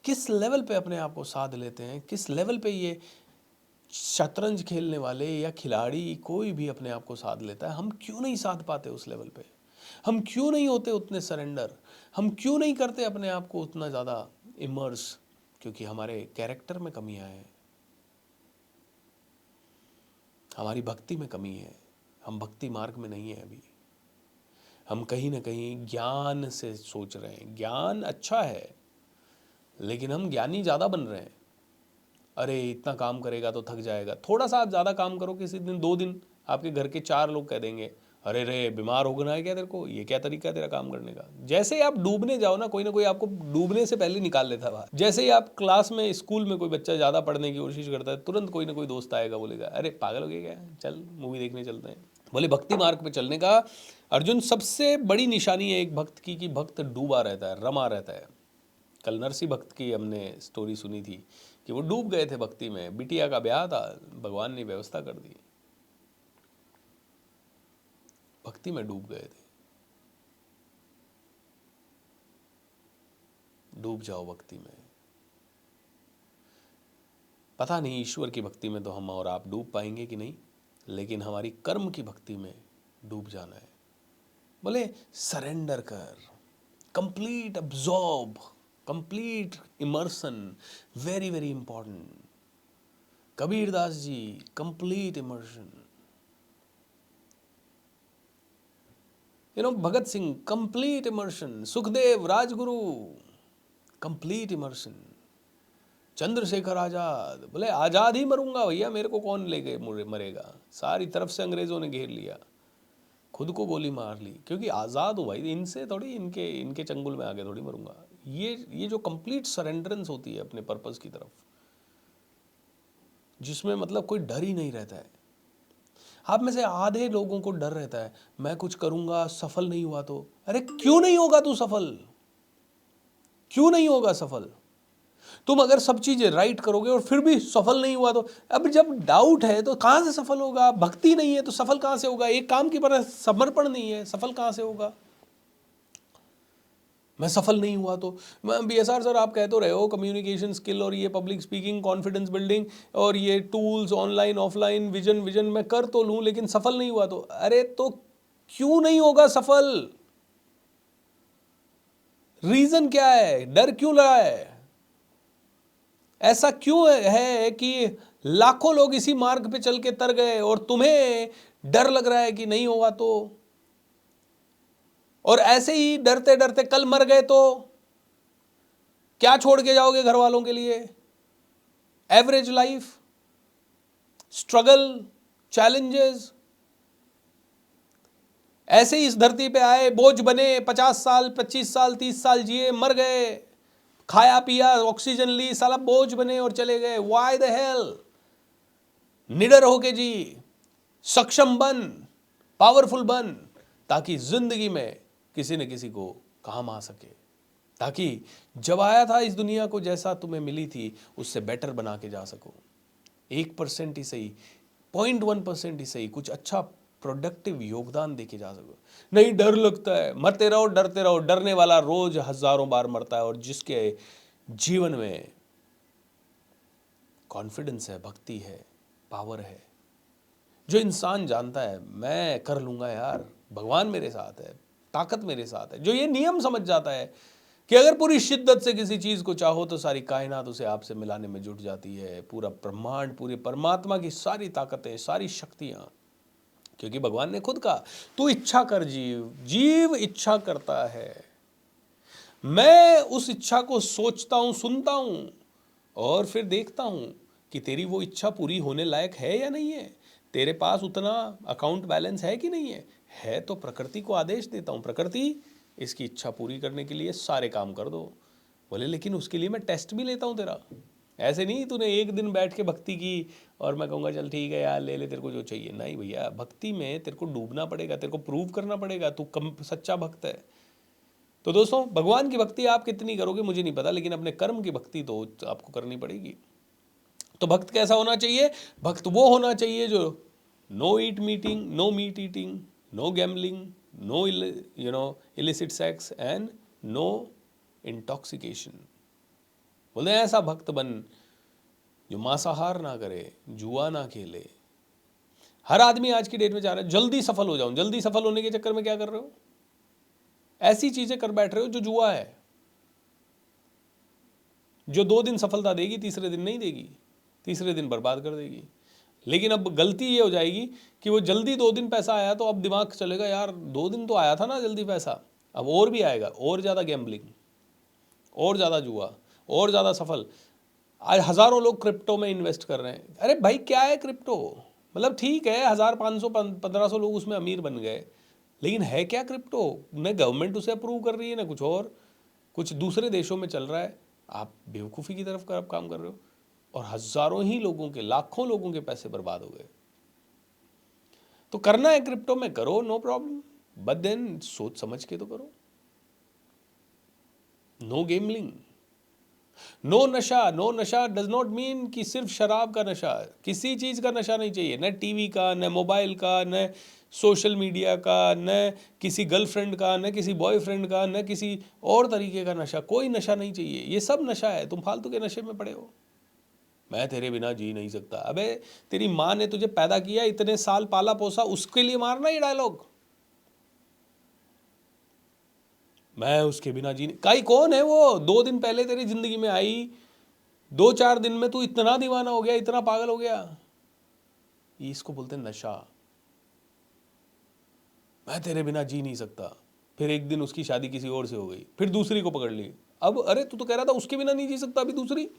किस लेवल पे अपने आप को साध लेते हैं, किस लेवल पे ये शतरंज खेलने वाले या खिलाड़ी कोई भी अपने आप को साध लेता है। हम क्यों नहीं साध पाते उस लेवल पे? हम क्यों नहीं होते उतने सरेंडर? हम क्यों नहीं करते अपने आप को उतना ज़्यादा इमर्स? क्योंकि हमारे कैरेक्टर में कमियां हैं, हमारी भक्ति में कमी है, हम भक्ति मार्ग में नहीं है अभी। हम कहीं ना कहीं ज्ञान से सोच रहे हैं, ज्ञान अच्छा है लेकिन हम ज्ञानी ज़्यादा बन रहे हैं। अरे इतना काम करेगा तो थक जाएगा, थोड़ा सा आप ज़्यादा काम करो, किसी दिन 2 दिन आपके घर के 4 लोग कह देंगे, अरे रे बीमार हो गया है क्या तेरे को, ये क्या तरीका है तेरा काम करने का। जैसे ही आप डूबने जाओ ना कोई आपको डूबने से पहले निकाल लेता है बाहर। जैसे ही आप क्लास में, स्कूल में कोई बच्चा ज़्यादा पढ़ने की कोशिश करता है, तुरंत कोई ना कोई दोस्त आएगा, बोलेगा अरे पागल हो गया क्या, चल मूवी देखने चलते हैं। बोले भक्ति मार्ग पे चलने का अर्जुन सबसे बड़ी निशानी है एक भक्त की, कि भक्त डूबा रहता है, रमा रहता है। कल नरसी भक्त की हमने स्टोरी सुनी थी कि वो डूब गए थे भक्ति में, बिटिया का ब्याह था, भगवान ने व्यवस्था कर दी, भक्ति में डूब गए थे। डूब जाओ भक्ति में। पता नहीं ईश्वर की भक्ति में तो हम और आप डूब पाएंगे कि नहीं, लेकिन हमारी कर्म की भक्ति में डूब जाना है। बोले सरेंडर कर, complete absorb, complete immersion, very very important. Kabirdas ji, complete immersion. Bhagat Singh, complete immersion. Sukhdev, Rajguru, complete immersion. Chandrashekhar Azad, बोले आजाद ही मरूंगा भैया, मेरे को कौन लेके मरेगा। सारी तरफ से अंग्रेजों ने घेर लिया, खुद को गोली मार ली, क्योंकि आज़ाद हूँ भाई, इनसे थोड़ी, इनके चंगुल में आगे थोड़ी मरूंगा। ये जो कंप्लीट सरेंडरेंस होती है अपने पर्पस की तरफ, जिसमें मतलब कोई डर ही नहीं रहता है। आप में से आधे लोगों को डर रहता है, मैं कुछ करूंगा सफल नहीं हुआ तो। अरे क्यों नहीं होगा तू सफल? क्यों नहीं होगा सफल? तुम अगर सब चीजें राइट करोगे और फिर भी सफल नहीं हुआ तो, अब जब डाउट है तो कहां से सफल होगा? भक्ति नहीं है तो सफल कहां से होगा? एक काम की पर समर्पण नहीं है, सफल कहां से होगा? मैं सफल नहीं हुआ तो। मैं BSR सर, आप कह तो रहे हो कम्युनिकेशन स्किल और ये पब्लिक स्पीकिंग, कॉन्फिडेंस बिल्डिंग और ये टूल्स ऑनलाइन ऑफलाइन, विजन मैं कर तो लूं, लेकिन सफल नहीं हुआ तो। अरे तो क्यों नहीं होगा सफल? रीजन क्या है? डर क्यों लगा है? ऐसा क्यों है कि लाखों लोग इसी मार्ग पे चल के तर गए और तुम्हें डर लग रहा है कि नहीं होगा तो? और ऐसे ही डरते डरते कल मर गए तो क्या छोड़ के जाओगे घर वालों के लिए? एवरेज लाइफ, स्ट्रगल, चैलेंजेस, ऐसे ही इस धरती पे आए, बोझ बने, 50 साल 25 साल 30 साल जिए, मर गए, खाया पिया, ऑक्सीजन ली, साला बोझ बने और चले गए। Why the hell? निडर होके जी, सक्षम बन, पावरफुल बन, ताकि जिंदगी में किसी न किसी को काम आ सके, ताकि जब आया था इस दुनिया को जैसा तुम्हें मिली थी उससे बेटर बना के जा सको। 1% ही सही, 0.1% ही सही, कुछ अच्छा प्रोडक्टिव योगदान देके जा सको। नहीं, डर लगता है, मरते रहो, डरते रहो। डरने वाला रोज हजारों बार मरता है। और जिसके जीवन में कॉन्फिडेंस है, भक्ति है, पावर है, जो इंसान जानता है मैं कर लूंगा यार, भगवान मेरे साथ है, ताकत मेरे साथ है, जो ये नियम समझ जाता है कि अगर पूरी शिद्दत से किसी चीज को चाहो तो सारी कायनात उसे आपसे मिलाने में जुट जाती है, पूरा ब्रह्मांड, पूरे परमात्मा की सारी ताकतें, सारी शक्तियां, क्योंकि भगवान ने खुद कहा तू इच्छा कर जीव, जीव इच्छा करता है, मैं उस इच्छा को सोचता हूं, सुनता हूं और फिर देखता हूं कि तेरी वो इच्छा पूरी होने लायक है या नहीं है, तेरे पास उतना अकाउंट बैलेंस है कि नहीं है तो प्रकृति को आदेश देता हूं, प्रकृति इसकी इच्छा पूरी करने के लिए सारे काम कर दो। बोले लेकिन उसके लिए मैं टेस्ट भी लेता हूं तेरा, ऐसे नहीं तूने एक दिन बैठ के भक्ति की और मैं कहूँगा चल ठीक है यार ले ले तेरे को जो चाहिए। नहीं भैया, भक्ति में तेरे को डूबना पड़ेगा, तेरे को प्रूव करना पड़ेगा तू कम सच्चा भक्त है। तो दोस्तों, भगवान की भक्ति आप कितनी करोगे मुझे नहीं पता, लेकिन अपने कर्म की भक्ति तो आपको करनी पड़ेगी। तो भक्त कैसा होना चाहिए? भक्त वो होना चाहिए जो no eat meeting, no meat eating, no gambling, no illicit sex and no intoxication. बोले ऐसा भक्त बन जो मांसाहार ना करे, जुआ ना खेले। हर आदमी आज की डेट में चाह रहा है जल्दी सफल हो जाऊं, जल्दी सफल होने के चक्कर में क्या कर रहे हो? ऐसी चीजें कर बैठ रहे हो जो जुआ है, जो 2 दिन सफलता देगी, तीसरे दिन नहीं देगी, तीसरे दिन बर्बाद कर देगी। लेकिन अब गलती ये हो जाएगी कि वो जल्दी 2 दिन पैसा आया तो अब दिमाग चलेगा यार 2 दिन तो आया था ना जल्दी पैसा, अब और भी आएगा, और ज़्यादा गैम्बलिंग, और ज़्यादा जुआ, और ज़्यादा सफल। आज हज़ारों लोग क्रिप्टो में इन्वेस्ट कर रहे हैं। अरे भाई क्या है क्रिप्टो? मतलब ठीक है 1000 500 1500 लोग उसमें अमीर बन गए, लेकिन है क्या क्रिप्टो? न गवर्नमेंट उसे अप्रूव कर रही है ना कुछ और, कुछ दूसरे देशों में चल रहा है, आप बेवकूफ़ी की तरफ काम कर रहे हो और हज़ारों ही लोगों के, लाखों लोगों के पैसे बर्बाद हो गए। तो करना है क्रिप्टो में करो, नो प्रॉब्लम, बट देन सोच समझ के तो करो। नो गेमलिंग, नो नशा। नो नशा डज नॉट मीन कि सिर्फ शराब का नशा, किसी चीज़ का नशा नहीं चाहिए, न टीवी का, न मोबाइल का, न सोशल मीडिया का, न किसी गर्लफ्रेंड का, न किसी बॉयफ्रेंड का, न किसी और तरीके का नशा। कोई नशा नहीं चाहिए, ये सब नशा है, तुम फालतू के नशे में पड़े हो। मैं तेरे बिना जी नहीं सकता। अबे तेरी माँ ने तुझे पैदा किया, इतने साल पाला पोसा, उसके लिए मारना ये डायलॉग? मैं उसके बिना जी नहीं। काई कौन है वो? 2 दिन पहले तेरी जिंदगी में आई, 2-4 दिन में तू इतना दीवाना हो गया, इतना पागल हो गया। इसको बोलते हैं नशा। मैं तेरे बिना जी नहीं सकता, फिर एक दिन उसकी शादी किसी और से हो गई, फिर दूसरी को पकड़ ली। अब अरे तू तो कह रहा था उसके बिना नहीं जी सकता, अभी दूसरी,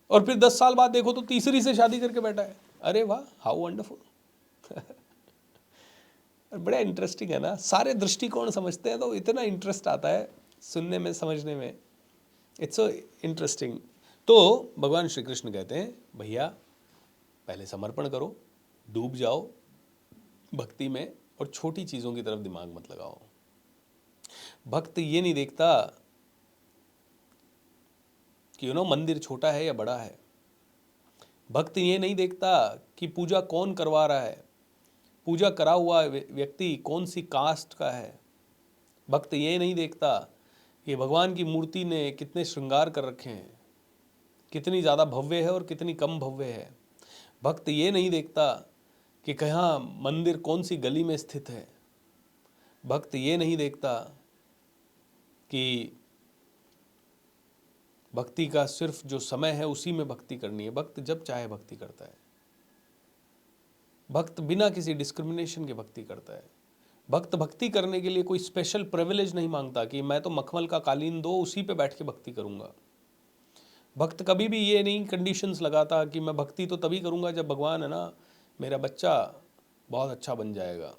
और फिर 10 साल बाद देखो तो तीसरी से शादी करके बैठा है। अरे वाह, हाउ वंडरफुल। बड़ा इंटरेस्टिंग है ना, सारे दृष्टिकोण समझते हैं तो इतना इंटरेस्ट आता है सुनने में, समझने में। It's so interesting. तो भगवान श्री कृष्ण कहते हैं भैया पहले समर्पण करो, डूब जाओ भक्ति में और छोटी चीज़ों की तरफ दिमाग मत लगाओ। भक्त ये नहीं देखता कि मंदिर छोटा है या बड़ा है। भक्त ये नहीं देखता कि पूजा कौन करवा रहा है, पूजा करा हुआ व्यक्ति कौन सी कास्ट का है। भक्त ये नहीं देखता कि भगवान की मूर्ति ने कितने श्रृंगार कर रखे हैं, कितनी ज़्यादा भव्य है और कितनी कम भव्य है। भक्त ये नहीं देखता कि कहाँ मंदिर कौन सी गली में स्थित है। भक्त ये नहीं देखता कि भक्ति का सिर्फ जो समय है उसी में भक्ति करनी है। भक्त जब चाहे भक्ति करता है। भक्त बिना किसी डिस्क्रिमिनेशन के भक्ति करता है। भक्त भक्ति करने के लिए कोई स्पेशल प्रिविलेज नहीं मांगता कि मैं तो मखमल का कालीन दो उसी पे बैठ के भक्ति करूंगा। भक्त कभी भी ये नहीं कंडीशंस लगाता कि मैं भक्ति तो तभी करूँगा जब भगवान है ना मेरा बच्चा बहुत अच्छा बन जाएगा।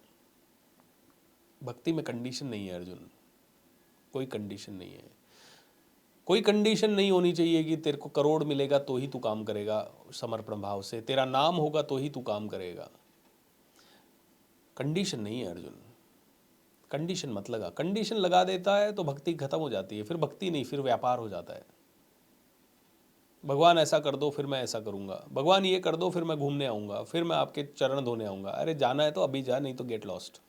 भक्ति में कंडीशन नहीं है अर्जुन, कोई कंडीशन नहीं है। कोई कंडीशन नहीं होनी चाहिए कि तेरे को करोड़ मिलेगा तो ही तू काम करेगा समर्पण भाव से, तेरा नाम होगा तो ही तू काम करेगा। कंडीशन नहीं है अर्जुन, कंडीशन मत लगा। कंडीशन लगा देता है तो भक्ति खत्म हो जाती है, फिर भक्ति नहीं, फिर व्यापार हो जाता है। भगवान ऐसा कर दो फिर मैं ऐसा करूँगा, भगवान ये कर दो फिर मैं घूमने आऊँगा, फिर मैं आपके चरण धोने आऊँगा। अरे जाना है तो अभी जा, नहीं तो गेट लॉस्ट।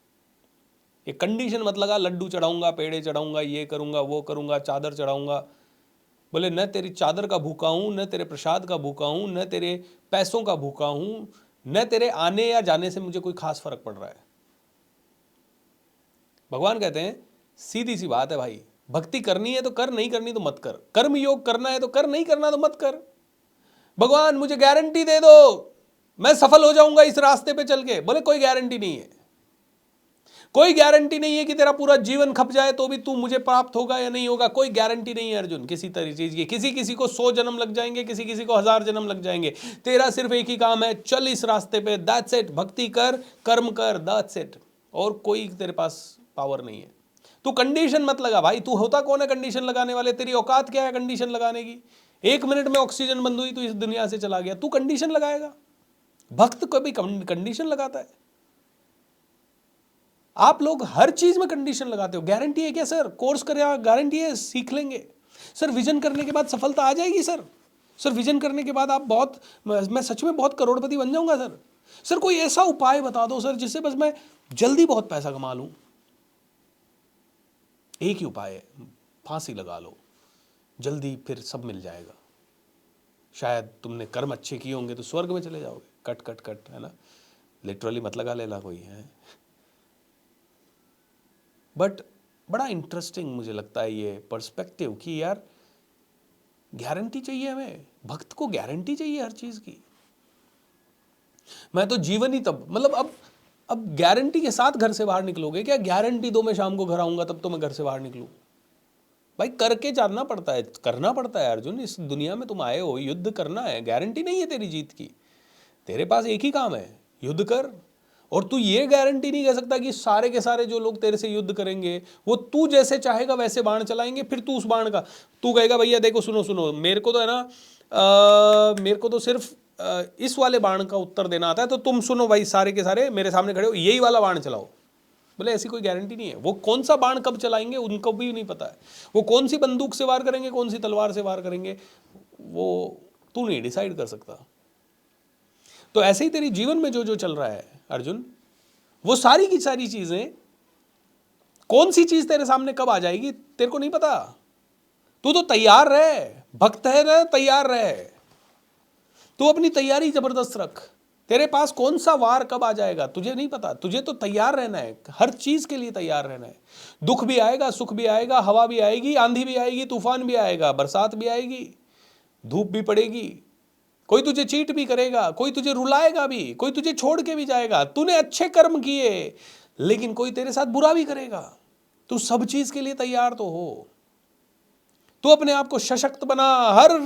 ये कंडीशन मत लगा, लड्डू चढ़ाऊँगा, पेड़े चढ़ाऊँगा, ये करूँगा, वो करूँगा, चादर चढ़ाऊँगा। बोले न तेरी चादर का भूखा हूँ, न तेरे प्रसाद का भूखा हूँ, न तेरे पैसों का भूखा हूँ, न तेरे आने या जाने से मुझे कोई खास फर्क पड़ रहा है। भगवान कहते हैं सीधी सी बात है भाई, भक्ति करनी है तो कर, नहीं करनी तो मत कर। कर्म योग करना है तो कर, नहीं करना तो मत कर। भगवान मुझे गारंटी दे दो मैं सफल हो जाऊंगा इस रास्ते पे चल के। बोले कोई गारंटी नहीं है, कोई गारंटी नहीं है कि तेरा पूरा जीवन खप जाए तो भी तू मुझे प्राप्त होगा या नहीं होगा। कोई गारंटी नहीं है अर्जुन किसी तरह चीज की। किसी किसी को 100 जन्म लग जाएंगे, किसी किसी को 1000 जन्म लग जाएंगे। तेरा सिर्फ एक ही काम है, चल इस रास्ते पे, दैट्स इट। भक्ति कर, कर्म कर, दैट्स इट। और कोई तेरे पास पावर नहीं है। तू कंडीशन मत लगा भाई, तू होता कौन है कंडीशन लगाने वाले? तेरी औकात क्या है कंडीशन लगाने की? 1 मिनट में ऑक्सीजन बंद हुई तो इस दुनिया से चला गया, तू कंडीशन लगाएगा? भक्त कभी कंडीशन लगाता है? आप लोग हर चीज में कंडीशन लगाते हो। गारंटी है क्या सर? कोर्स करे गारंटी है सीख लेंगे सर? विजन करने के बाद सफलता आ जाएगी सर? सर विजन करने के बाद आप बहुत, मैं सच में बहुत करोड़पति बन जाऊंगा सर? सर कोई ऐसा उपाय बता दो सर जिससे बस मैं जल्दी बहुत पैसा कमा लूं। एक ही उपाय है, फांसी लगा लो, जल्दी फिर सब मिल जाएगा। शायद तुमने कर्म अच्छे किए होंगे तो स्वर्ग में चले जाओगे। कट कट कट, है ना? लिटरली मत लगा लेना कोई है। बट बड़ा इंटरेस्टिंग मुझे लगता है ये पर्सपेक्टिव कि यार गारंटी चाहिए हमें, भक्त को गारंटी चाहिए हर चीज की। मैं तो जीवन ही तब, मतलब अब गारंटी के साथ घर से बाहर निकलोगे क्या? गारंटी दो मैं शाम को घर आऊंगा तब तो मैं घर से बाहर निकलूं। भाई करके जानना पड़ता है, करना पड़ता है अर्जुन। इस दुनिया में तुम आए हो, युद्ध करना है। गारंटी नहीं है तेरी जीत की, तेरे पास एक ही काम है, युद्ध कर। और तू ये गारंटी नहीं कह सकता कि सारे के सारे जो लोग तेरे से युद्ध करेंगे वो तू जैसे चाहेगा वैसे बाण चलाएंगे, फिर तू उस बाण का तू कहेगा भैया देखो सुनो सुनो मेरे को तो है ना मेरे को तो सिर्फ इस वाले बाण का उत्तर देना आता है, तो तुम सुनो भाई सारे के सारे मेरे सामने खड़े हो, यही वाला बाण चलाओ। बोले ऐसी कोई गारंटी नहीं है। वो कौन सा बाण कब चलाएंगे उनको भी नहीं पता है। वो कौन सी बंदूक से वार करेंगे, कौन सी तलवार से वार करेंगे, वो तू नहीं डिसाइड कर सकता। तो ऐसे ही तेरी जीवन में जो जो चल रहा है अर्जुन, वो सारी की सारी चीजें, कौन सी चीज तेरे सामने कब आ जाएगी तेरे को नहीं पता। तू तो तैयार रहे, भक्त है ना, तैयार रहे। तू अपनी तैयारी जबरदस्त रख। तेरे पास कौन सा वार कब आ जाएगा तुझे नहीं पता। तुझे तो तैयार रहना है, हर चीज के लिए तैयार रहना है। दुख भी आएगा, सुख भी आएगा, हवा भी आएगी, आंधी भी आएगी, तूफान भी आएगा, बरसात भी आएगी, धूप भी पड़ेगी। कोई तुझे चीट भी करेगा, कोई तुझे रुलाएगा भी, कोई तुझे छोड़ के भी जाएगा। तूने अच्छे कर्म किए लेकिन कोई तेरे साथ बुरा भी करेगा। तू सब चीज के लिए तैयार तो हो। तू अपने आप को सशक्त बना, हर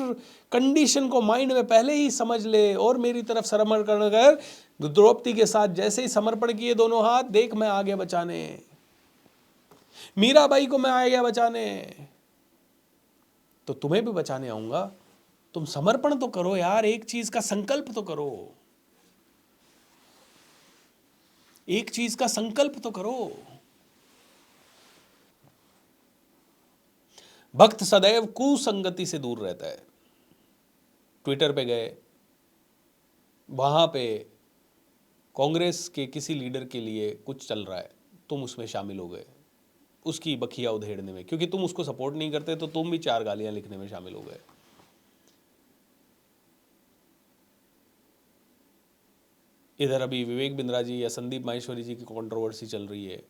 कंडीशन को माइंड में पहले ही समझ ले और मेरी तरफ समर्पण कर। द्रौपदी के साथ जैसे ही समर्पण किए दोनों हाथ, देख मैं आ गया बचाने, मीराबाई को मैं आ गया बचाने, तो तुम्हें भी बचाने आऊंगा। तुम समर्पण तो करो यार, एक चीज का संकल्प तो करो, एक चीज का संकल्प तो करो। भक्त सदैव कुसंगति से दूर रहता है। ट्विटर पे गए, वहां पे कांग्रेस के किसी लीडर के लिए कुछ चल रहा है, तुम उसमें शामिल हो गए उसकी बखिया उधेड़ने में, क्योंकि तुम उसको सपोर्ट नहीं करते तो तुम भी 4 गालियां लिखने में शामिल हो गए। इधर अभी विवेक बिंद्रा जी या संदीप माहेश्वरी जी की कंट्रोवर्सी चल रही है,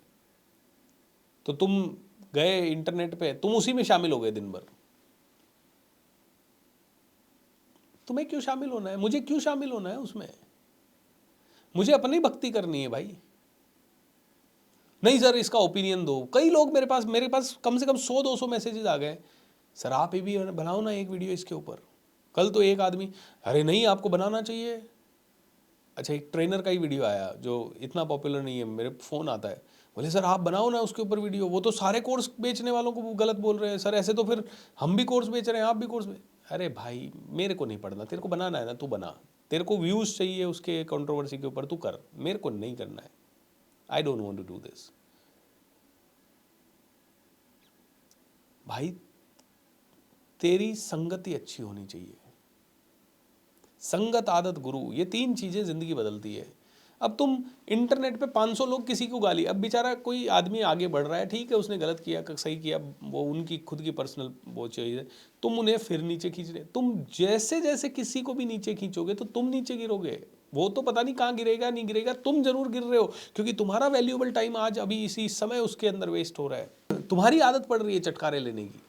तो तुम गए इंटरनेट पे, तुम उसी में शामिल हो गए दिन भर। तुम्हें क्यों शामिल होना है? मुझे क्यों शामिल होना है उसमें? मुझे अपनी भक्ति करनी है भाई। नहीं सर इसका ओपिनियन दो। कई लोग मेरे पास कम से कम 100-200 मैसेजेस आ गए, सर आप ये भी बनाओ ना एक वीडियो इसके ऊपर। कल तो एक आदमी, अरे नहीं आपको बनाना चाहिए। अच्छा, एक ट्रेनर का ही वीडियो आया जो इतना पॉपुलर नहीं है, मेरे फ़ोन आता है, बोले सर आप बनाओ ना उसके ऊपर वीडियो, वो तो सारे कोर्स बेचने वालों को गलत बोल रहे हैं सर, ऐसे तो फिर हम भी कोर्स बेच रहे हैं, आप भी कोर्स बेच। अरे भाई मेरे को नहीं पढ़ना, तेरे को बनाना है ना तू बना, तेरे को व्यूज़ चाहिए उसके कंट्रोवर्सी के ऊपर तू कर, मेरे को नहीं करना है। I don't want to do this. भाई तेरी संगति अच्छी होनी चाहिए, संगत आदत गुरु, ये 3 चीज़ें ज़िंदगी बदलती है। अब तुम इंटरनेट पे 500 लोग किसी को गाली, अब बेचारा कोई आदमी आगे बढ़ रहा है, ठीक है उसने गलत किया सही किया, वो उनकी खुद की पर्सनल वो चाहिए, तुम उन्हें फिर नीचे खींच रहे। तुम जैसे जैसे किसी को भी नीचे खींचोगे तो तुम नीचे गिरोगे, वो तो पता नहीं कहाँ गिरेगा नहीं गिरेगा, तुम जरूर गिर रहे हो, क्योंकि तुम्हारा वैल्यूएबल टाइम आज अभी इसी समय उसके अंदर वेस्ट हो रहा है। तुम्हारी आदत पड़ रही है चटकारे लेने की।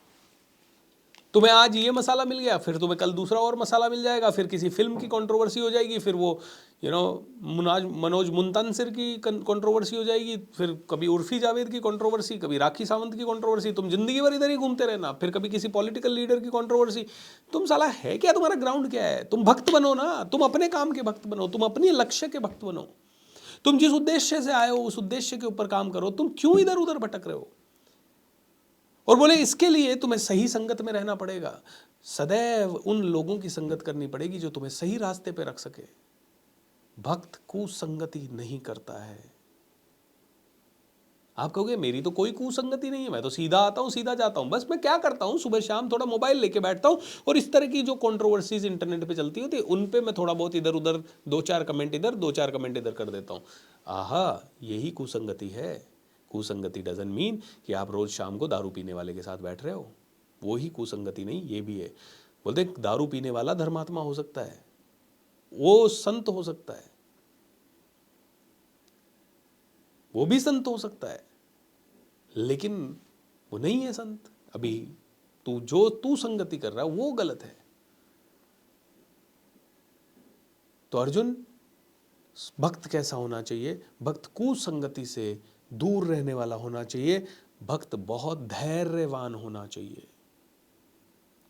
तुम्हें आज ये मसाला मिल गया, फिर तुम्हें कल दूसरा और मसाला मिल जाएगा, फिर किसी फिल्म की कंट्रोवर्सी हो जाएगी, फिर वो मनोज मुंतशिर की कंट्रोवर्सी हो जाएगी, फिर कभी उर्फी जावेद की कंट्रोवर्सी, कभी राखी सावंत की कंट्रोवर्सी, तुम जिंदगी भर इधर ही घूमते रहना, फिर कभी किसी पॉलिटिकल लीडर की कंट्रोवर्सी। तुम साला है क्या, तुम्हारा ग्राउंड क्या है? तुम भक्त बनो ना, तुम अपने काम के भक्त बनो, तुम अपने लक्ष्य के भक्त बनो, तुम जिस उद्देश्य से आए हो उस उद्देश्य के ऊपर काम करो, तुम क्यों इधर उधर भटक रहे हो? और बोले इसके लिए तुम्हें सही संगत में रहना पड़ेगा, सदैव उन लोगों की संगत करनी पड़ेगी जो तुम्हें सही रास्ते पे रख सके। भक्त कुसंगति नहीं करता है। आप कहोगे मेरी तो कोई कुसंगति नहीं है, मैं तो सीधा आता हूँ सीधा जाता हूँ, बस मैं क्या करता हूँ सुबह शाम थोड़ा मोबाइल लेके बैठता हूँ और इस तरह की जो कंट्रोवर्सीज इंटरनेट पे चलती होती है उन पे मैं थोड़ा बहुत इधर उधर 2-4 कमेंट इधर 2-4 कमेंट इधर कर देता हूँ। आहा, यही कुसंगति है। कुसंगति डजंट मीन कि आप रोज शाम को दारू पीने वाले के साथ बैठ रहे हो, वो ही कुसंगति नहीं, ये भी है। बोलते दारू पीने वाला धर्मात्मा हो सकता है, वो संत हो सकता है, वो भी संत हो सकता है, लेकिन वो नहीं है संत। अभी तू संगति कर रहा है वो गलत है। तो अर्जुन, भक्त कैसा होना चाहिए? भक्त कुसंगति से दूर रहने वाला होना चाहिए, भक्त बहुत धैर्यवान होना चाहिए।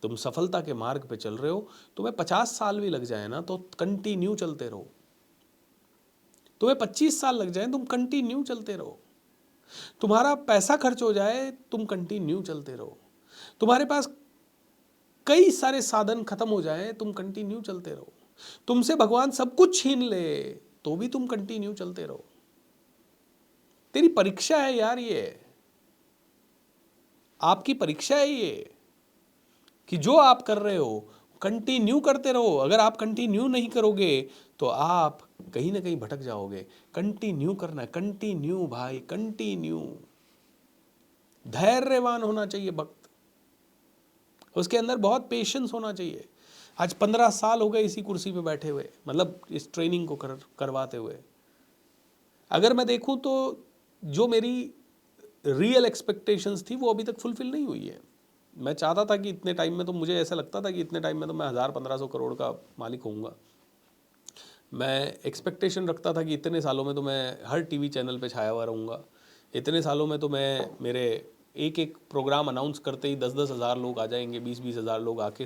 तुम सफलता के मार्ग पे चल रहे हो, तुम्हें 50 साल भी लग जाए ना तो कंटिन्यू चलते रहो, तुम्हें 25 साल लग जाए तुम कंटिन्यू चलते रहो, तुम्हारा पैसा खर्च हो जाए तुम कंटिन्यू चलते रहो, तुम्हारे पास कई सारे साधन खत्म हो जाए तुम कंटिन्यू चलते रहो, तुमसे भगवान सब कुछ छीन ले तो भी तुम कंटिन्यू चलते रहो। तेरी परीक्षा है यार, ये आपकी परीक्षा है ये, कि जो आप कर रहे हो कंटिन्यू करते रहो। अगर आप कंटिन्यू नहीं करोगे तो आप कहीं ना कहीं भटक जाओगे। कंटिन्यू करना है, कंटिन्यू भाई, कंटिन्यू। धैर्यवान होना चाहिए भक्त, उसके अंदर बहुत पेशेंस होना चाहिए। आज 15 साल हो गए इसी कुर्सी पे बैठे हुए, मतलब इस ट्रेनिंग को करवाते हुए। अगर मैं देखूं तो जो मेरी रियल एक्सपेक्टेशंस थी वो अभी तक फुलफिल नहीं हुई है। मैं चाहता था कि इतने टाइम में, तो मुझे ऐसा लगता था कि इतने टाइम में तो मैं 1000-1500 करोड़ का मालिक होऊंगा। मैं एक्सपेक्टेशन रखता था कि इतने सालों में तो मैं हर टीवी चैनल पे छाया हुआ रहूँगा, इतने सालों में तो मैं मेरे एक एक प्रोग्राम अनाउंस करते ही 10-10 हज़ार लोग आ जाएंगे, 20-20 हज़ार लोग आके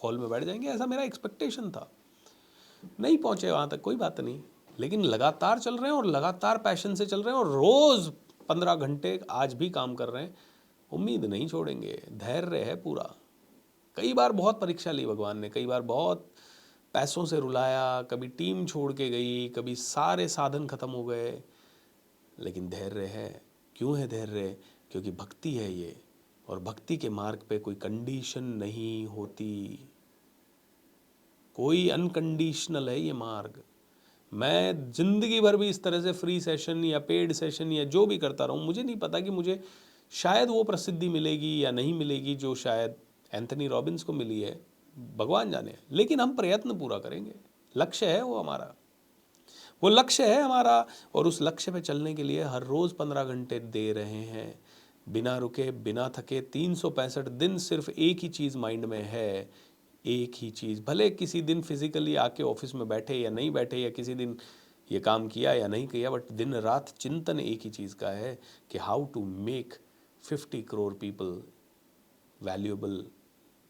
हॉल में बैठ जाएंगे, ऐसा मेरा एक्सपेक्टेशन था। नहीं पहुँचे वहाँ तक, कोई बात नहीं, लेकिन लगातार चल रहे हैं और लगातार पैशन से चल रहे हैं और रोज़ 15 घंटे आज भी काम कर रहे हैं। उम्मीद नहीं छोड़ेंगे, धैर्य है पूरा। कई बार बहुत परीक्षा ली भगवान ने, कई बार बहुत पैसों से रुलाया, कभी टीम छोड़ के गई, कभी सारे साधन खत्म हो गए, लेकिन धैर्य है। क्यों है धैर्य? क्योंकि भक्ति है ये, और भक्ति के मार्ग पे कोई कंडीशन नहीं होती, कोई अनकंडीशनल है ये मार्ग। मैं जिंदगी भर भी इस तरह से फ्री सेशन या पेड सेशन या जो भी करता रहूं, मुझे नहीं पता कि मुझे शायद वो प्रसिद्धि मिलेगी या नहीं मिलेगी जो शायद एंथनी रॉबिन्स को मिली है, भगवान जाने, लेकिन हम प्रयत्न पूरा करेंगे। लक्ष्य है वो हमारा, वो लक्ष्य है हमारा, और उस लक्ष्य पे चलने के लिए हर रोज़ 15 घंटे दे रहे हैं, बिना रुके बिना थके। 365 दिन सिर्फ एक ही चीज़ माइंड में है, एक ही चीज़। भले किसी दिन फिजिकली आके ऑफिस में बैठे या नहीं बैठे, या किसी दिन ये काम किया या नहीं किया, बट दिन रात चिंतन एक ही चीज़ का है कि how to make 50 crore people valuable,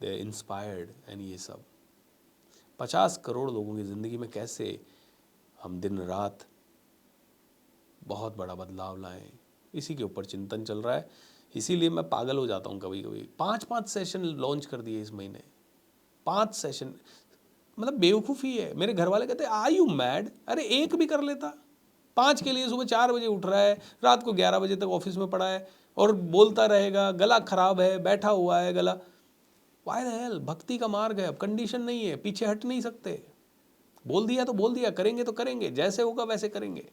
they inspired and ये सब। 50 करोड़ लोगों की ज़िंदगी में कैसे हम दिन रात बहुत बड़ा बदलाव लाएं, इसी के ऊपर चिंतन चल रहा है। इसीलिए मैं पागल हो जाता हूँ कभी कभी। 5-5 सेशन लॉन्च कर दिए इस महीने, 5 सेशन, मतलब बेवकूफ़ी है। मेरे घर वाले कहते हैं आर यू मैड, अरे एक भी कर लेता। 5 के लिए सुबह 4 बजे उठ रहा है, रात को 11 बजे तक ऑफिस में पड़ा है और बोलता रहेगा, गला खराब है, बैठा हुआ है गला। वाई द हेल, भक्ति का मार्ग है, अब कंडीशन नहीं है, पीछे हट नहीं सकते। बोल दिया तो बोल दिया, करेंगे तो करेंगे, जैसे होगा वैसे करेंगे।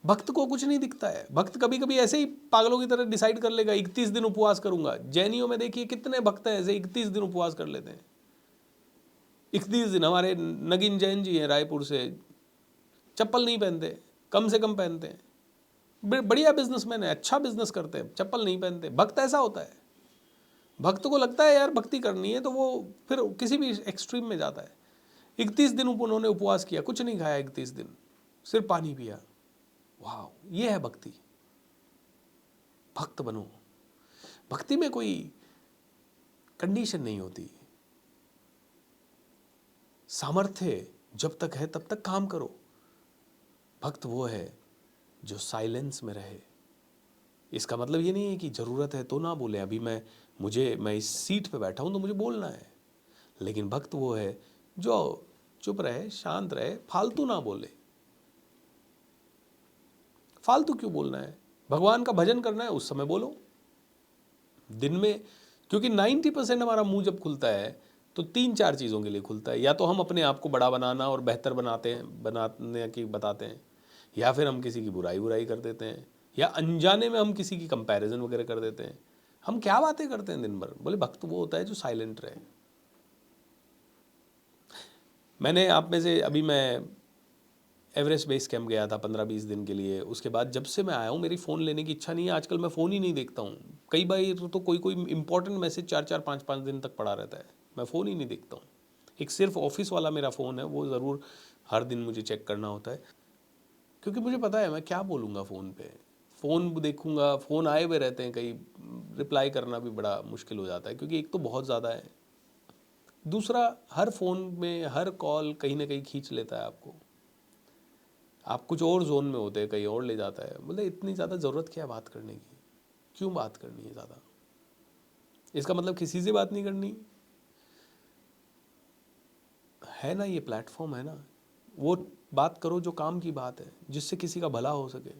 भक्त को कुछ नहीं दिखता है। भक्त कभी कभी ऐसे ही पागलों की तरह डिसाइड कर लेगा 31 दिन उपवास करूंगा। जैनियों में देखिए कितने भक्त हैं ऐसे 31 दिन उपवास कर लेते हैं। 31 दिन। हमारे नगीन जैन जी हैं रायपुर से, चप्पल नहीं पहनते, कम से कम पहनते हैं, बढ़िया बिजनेसमैन है, अच्छा बिजनेस करते हैं, चप्पल नहीं पहनते। भक्त ऐसा होता है। भक्त को लगता है यार भक्ति करनी है, तो वो फिर किसी भी एक्सट्रीम में जाता है। 31 दिन उन्होंने उपवास किया, कुछ नहीं खाया 31 दिन, सिर्फ पानी पिया। वाह, ये है भक्ति। भक्त बनो। भक्ति में कोई कंडीशन नहीं होती। सामर्थ्य जब तक है तब तक काम करो। भक्त वो है जो साइलेंस में रहे। इसका मतलब ये नहीं है कि ज़रूरत है तो ना बोले। अभी मैं इस सीट पे बैठा हूँ तो मुझे बोलना है। लेकिन भक्त वो है जो चुप रहे, शांत रहे, फालतू ना बोले। फालतू क्यों बोलना है? भगवान का भजन करना है उस समय बोलो दिन में। क्योंकि 90% हमारा मुंह जब खुलता है तो 3-4 चीज़ों के लिए खुलता है। या तो हम अपने आप को बड़ा बनाना और बेहतर बनाने की बताते हैं, या फिर हम किसी की बुराई कर देते हैं, या अनजाने में हम किसी की कंपैरिजन वगैरह कर देते हैं। हम क्या बातें करते हैं दिन भर? बोले भक्त वो होता है जो साइलेंट रहे। मैंने आप में से, अभी मैं एवरेस्ट बेस कैंप गया था 15-20 दिन के लिए। उसके बाद जब से मैं आया हूँ मेरी फ़ोन लेने की इच्छा नहीं है। आजकल मैं फ़ोन ही नहीं देखता हूँ। कई बार तो कोई इंपॉर्टेंट मैसेज 4-4 5-5 दिन तक पड़ा रहता है, मैं फ़ोन ही नहीं देखता हूँ। एक सिर्फ ऑफिस वाला मेरा फ़ोन है, वो ज़रूर हर दिन मुझे चेक करना होता है, क्योंकि मुझे पता है मैं क्या बोलूँगा फ़ोन पे। फ़ोन देखूँगा, फ़ोन आए हुए रहते हैं, कई रिप्लाई करना भी बड़ा मुश्किल हो जाता है, क्योंकि एक तो बहुत ज़्यादा है, दूसरा हर फ़ोन में हर कॉल कहीं ना कहीं खींच लेता है आपको। आप कुछ और जोन में होते हैं, कहीं और ले जाता है। बोले इतनी ज़्यादा ज़रूरत क्या है बात करने की? क्यों बात करनी है ज़्यादा? इसका मतलब किसी से बात नहीं करनी है ना। ये प्लेटफॉर्म है ना, वो बात करो जो काम की बात है, जिससे किसी का भला हो सके।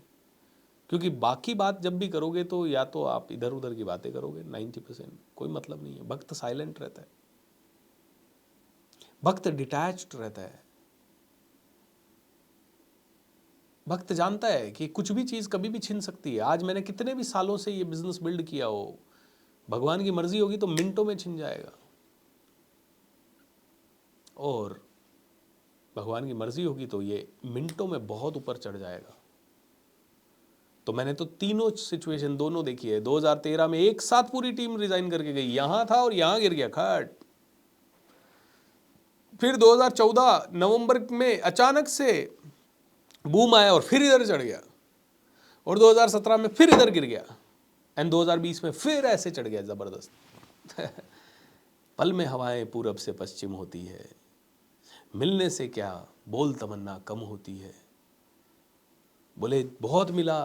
क्योंकि बाकी बात जब भी करोगे तो या तो आप इधर उधर की बातें करोगे, 90% कोई मतलब नहीं है। भक्त साइलेंट रहता है, भक्त डिटैच्ड रहता है। भक्त जानता है कि कुछ भी चीज़ कभी भी छिन सकती है। आज मैंने कितने भी सालों से ये बिजनेस बिल्ड किया हो, भगवान की मर्जी होगी तो मिनटों में छिन जाएगा। और भगवान की मर्जी होगी तो ये मिनटों में बहुत ऊपर चढ़ जाएगा। तो मैंने तो तीनों सिचुएशन दोनों देखी है। 2013 में एक साथ पूरी टीम रिजाइन करके गई, यहां था और यहां गिर गया खट। फिर 2014 नवंबर में अचानक से बूम आया और फिर इधर चढ़ गया, और 2017 में फिर इधर गिर गया, एंड 2020 में फिर ऐसे चढ़ गया जबरदस्त। पल में हवाएं पूरब से पश्चिम होती है, मिलने से क्या बोल तमन्ना कम होती है। बोले बहुत मिला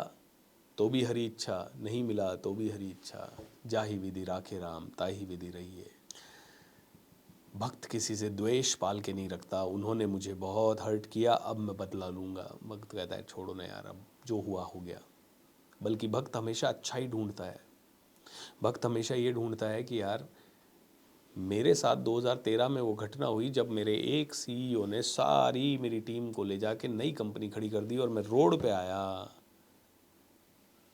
तो भी हरी इच्छा, नहीं मिला तो भी हरी इच्छा, जाहि विधि राखे राम ताहि विधि रही है। भक्त किसी से द्वेष पाल के नहीं रखता। उन्होंने मुझे बहुत हर्ट किया, अब मैं बदला लूँगा। भक्त कहता है छोड़ो ना यार, अब जो हुआ हो गया। बल्कि भक्त हमेशा अच्छा ही ढूंढता है। भक्त हमेशा ये ढूंढता है कि यार मेरे साथ 2013 में वो घटना हुई जब मेरे एक सीईओ ने सारी मेरी टीम को ले जाके नई कंपनी खड़ी कर दी और मैं रोड पे आया।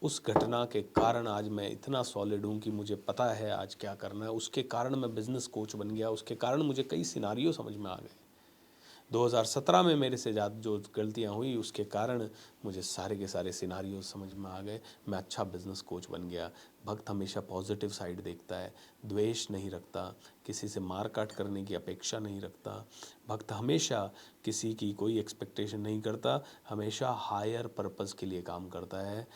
उस घटना के कारण आज मैं इतना सॉलिड हूँ कि मुझे पता है आज क्या करना है। उसके कारण मैं बिज़नेस कोच बन गया। उसके कारण मुझे कई सिनारियो समझ में आ गए। 2017 में मेरे से ज़्यादा जो गलतियाँ हुई उसके कारण मुझे सारे के सारे सिनारियो समझ में आ गए। मैं अच्छा बिज़नेस कोच बन गया। भक्त हमेशा पॉजिटिव साइड देखता है, द्वेष नहीं रखता, किसी से मार काट करने की अपेक्षा नहीं रखता। भक्त हमेशा किसी की कोई एक्सपेक्टेशन नहीं करता, हमेशा हायर पर्पज़ के लिए काम करता है,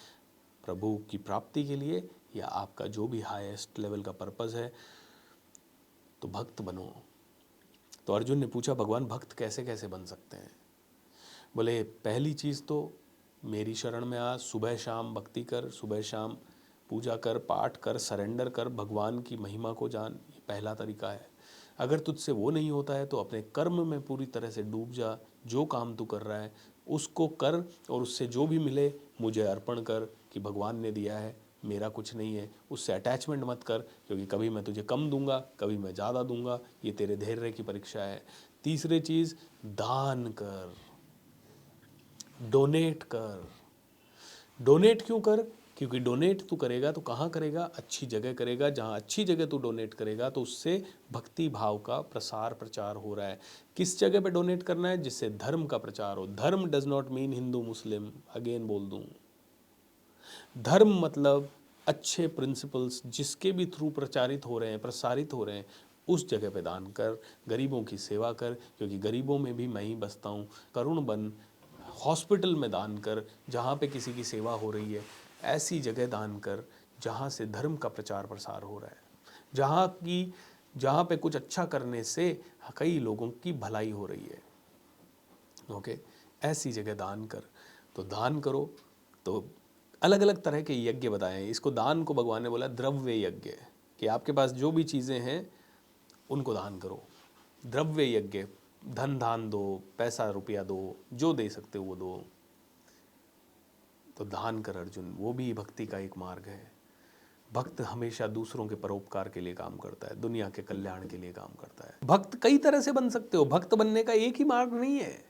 प्रभु की प्राप्ति के लिए, या आपका जो भी हाईएस्ट लेवल का पर्पज़ है। तो भक्त बनो। तो अर्जुन ने पूछा भगवान भक्त कैसे कैसे बन सकते हैं? बोले पहली चीज़ तो मेरी शरण में आ, सुबह शाम भक्ति कर, सुबह शाम पूजा कर, पाठ कर, सरेंडर कर, भगवान की महिमा को जान। ये पहला तरीका है। अगर तुझसे वो नहीं होता है तो अपने कर्म में पूरी तरह से डूब जा, जो काम तू कर रहा है उसको कर और उससे जो भी मिले मुझे अर्पण कर कि भगवान ने दिया है, मेरा कुछ नहीं है। उससे अटैचमेंट मत कर, क्योंकि कभी मैं तुझे कम दूंगा, कभी मैं ज़्यादा दूंगा, ये तेरे धैर्य की परीक्षा है। तीसरी चीज़, दान कर, डोनेट कर। डोनेट क्यों कर? क्योंकि डोनेट तू करेगा तो कहाँ करेगा? अच्छी जगह करेगा। जहाँ अच्छी जगह तू डोनेट करेगा तो उससे भक्ति भाव का प्रसार प्रचार हो रहा है। किस जगह पे डोनेट करना है? जिससे धर्म का प्रचार हो। धर्म does not mean Hindu Muslim, again बोल दूँ। धर्म मतलब अच्छे प्रिंसिपल्स जिसके भी थ्रू प्रचारित हो रहे हैं, प्रसारित हो रहे हैं, उस जगह पे दान कर, गरीबों की सेवा कर, क्योंकि गरीबों में भी मैं ही बसता हूँ। करुण बन, हॉस्पिटल में दान कर, जहाँ पे किसी की सेवा हो रही है, ऐसी जगह दान कर जहाँ से धर्म का प्रचार प्रसार हो रहा है, जहाँ पे कुछ अच्छा करने से कई लोगों की भलाई हो रही है। ओके, ऐसी जगह दान कर। तो दान करो। तो अलग अलग तरह के यज्ञ बताए हैं। इसको दान को भगवान ने बोला द्रव्य यज्ञ, कि आपके पास जो भी चीज़ें हैं उनको दान करो। द्रव्य यज्ञ, धन दान दो, पैसा रुपया दो, जो दे सकते हो वो दो। तो दान कर अर्जुन, वो भी भक्ति का एक मार्ग है। भक्त हमेशा दूसरों के परोपकार के लिए काम करता है, दुनिया के कल्याण के लिए काम करता है। भक्त कई तरह से बन सकते हो। भक्त बनने का एक ही मार्ग नहीं है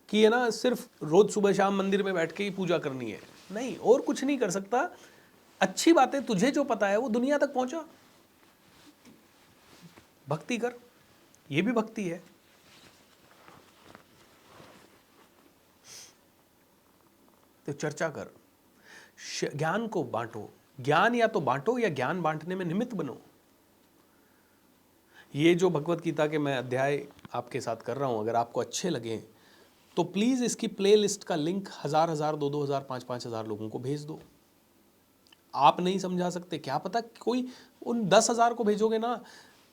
कि है ना सिर्फ रोज सुबह शाम मंदिर में बैठ के ही पूजा करनी है। नहीं, और कुछ नहीं कर सकता। अच्छी बातें तुझे जो पता है वो दुनिया तक पहुंचा, भक्ति कर, ये भी भक्ति है। तो चर्चा कर, ज्ञान को बांटो। ज्ञान या तो बांटो या ज्ञान बांटने में निमित्त बनो। ये जो भगवत गीता के मैं अध्याय आपके साथ कर रहा हूं, अगर आपको अच्छे लगे तो प्लीज़ इसकी प्लेलिस्ट का लिंक 1000, 2000, 5000 लोगों को भेज दो। आप नहीं समझा सकते, क्या पता कोई उन 10,000 को भेजोगे ना।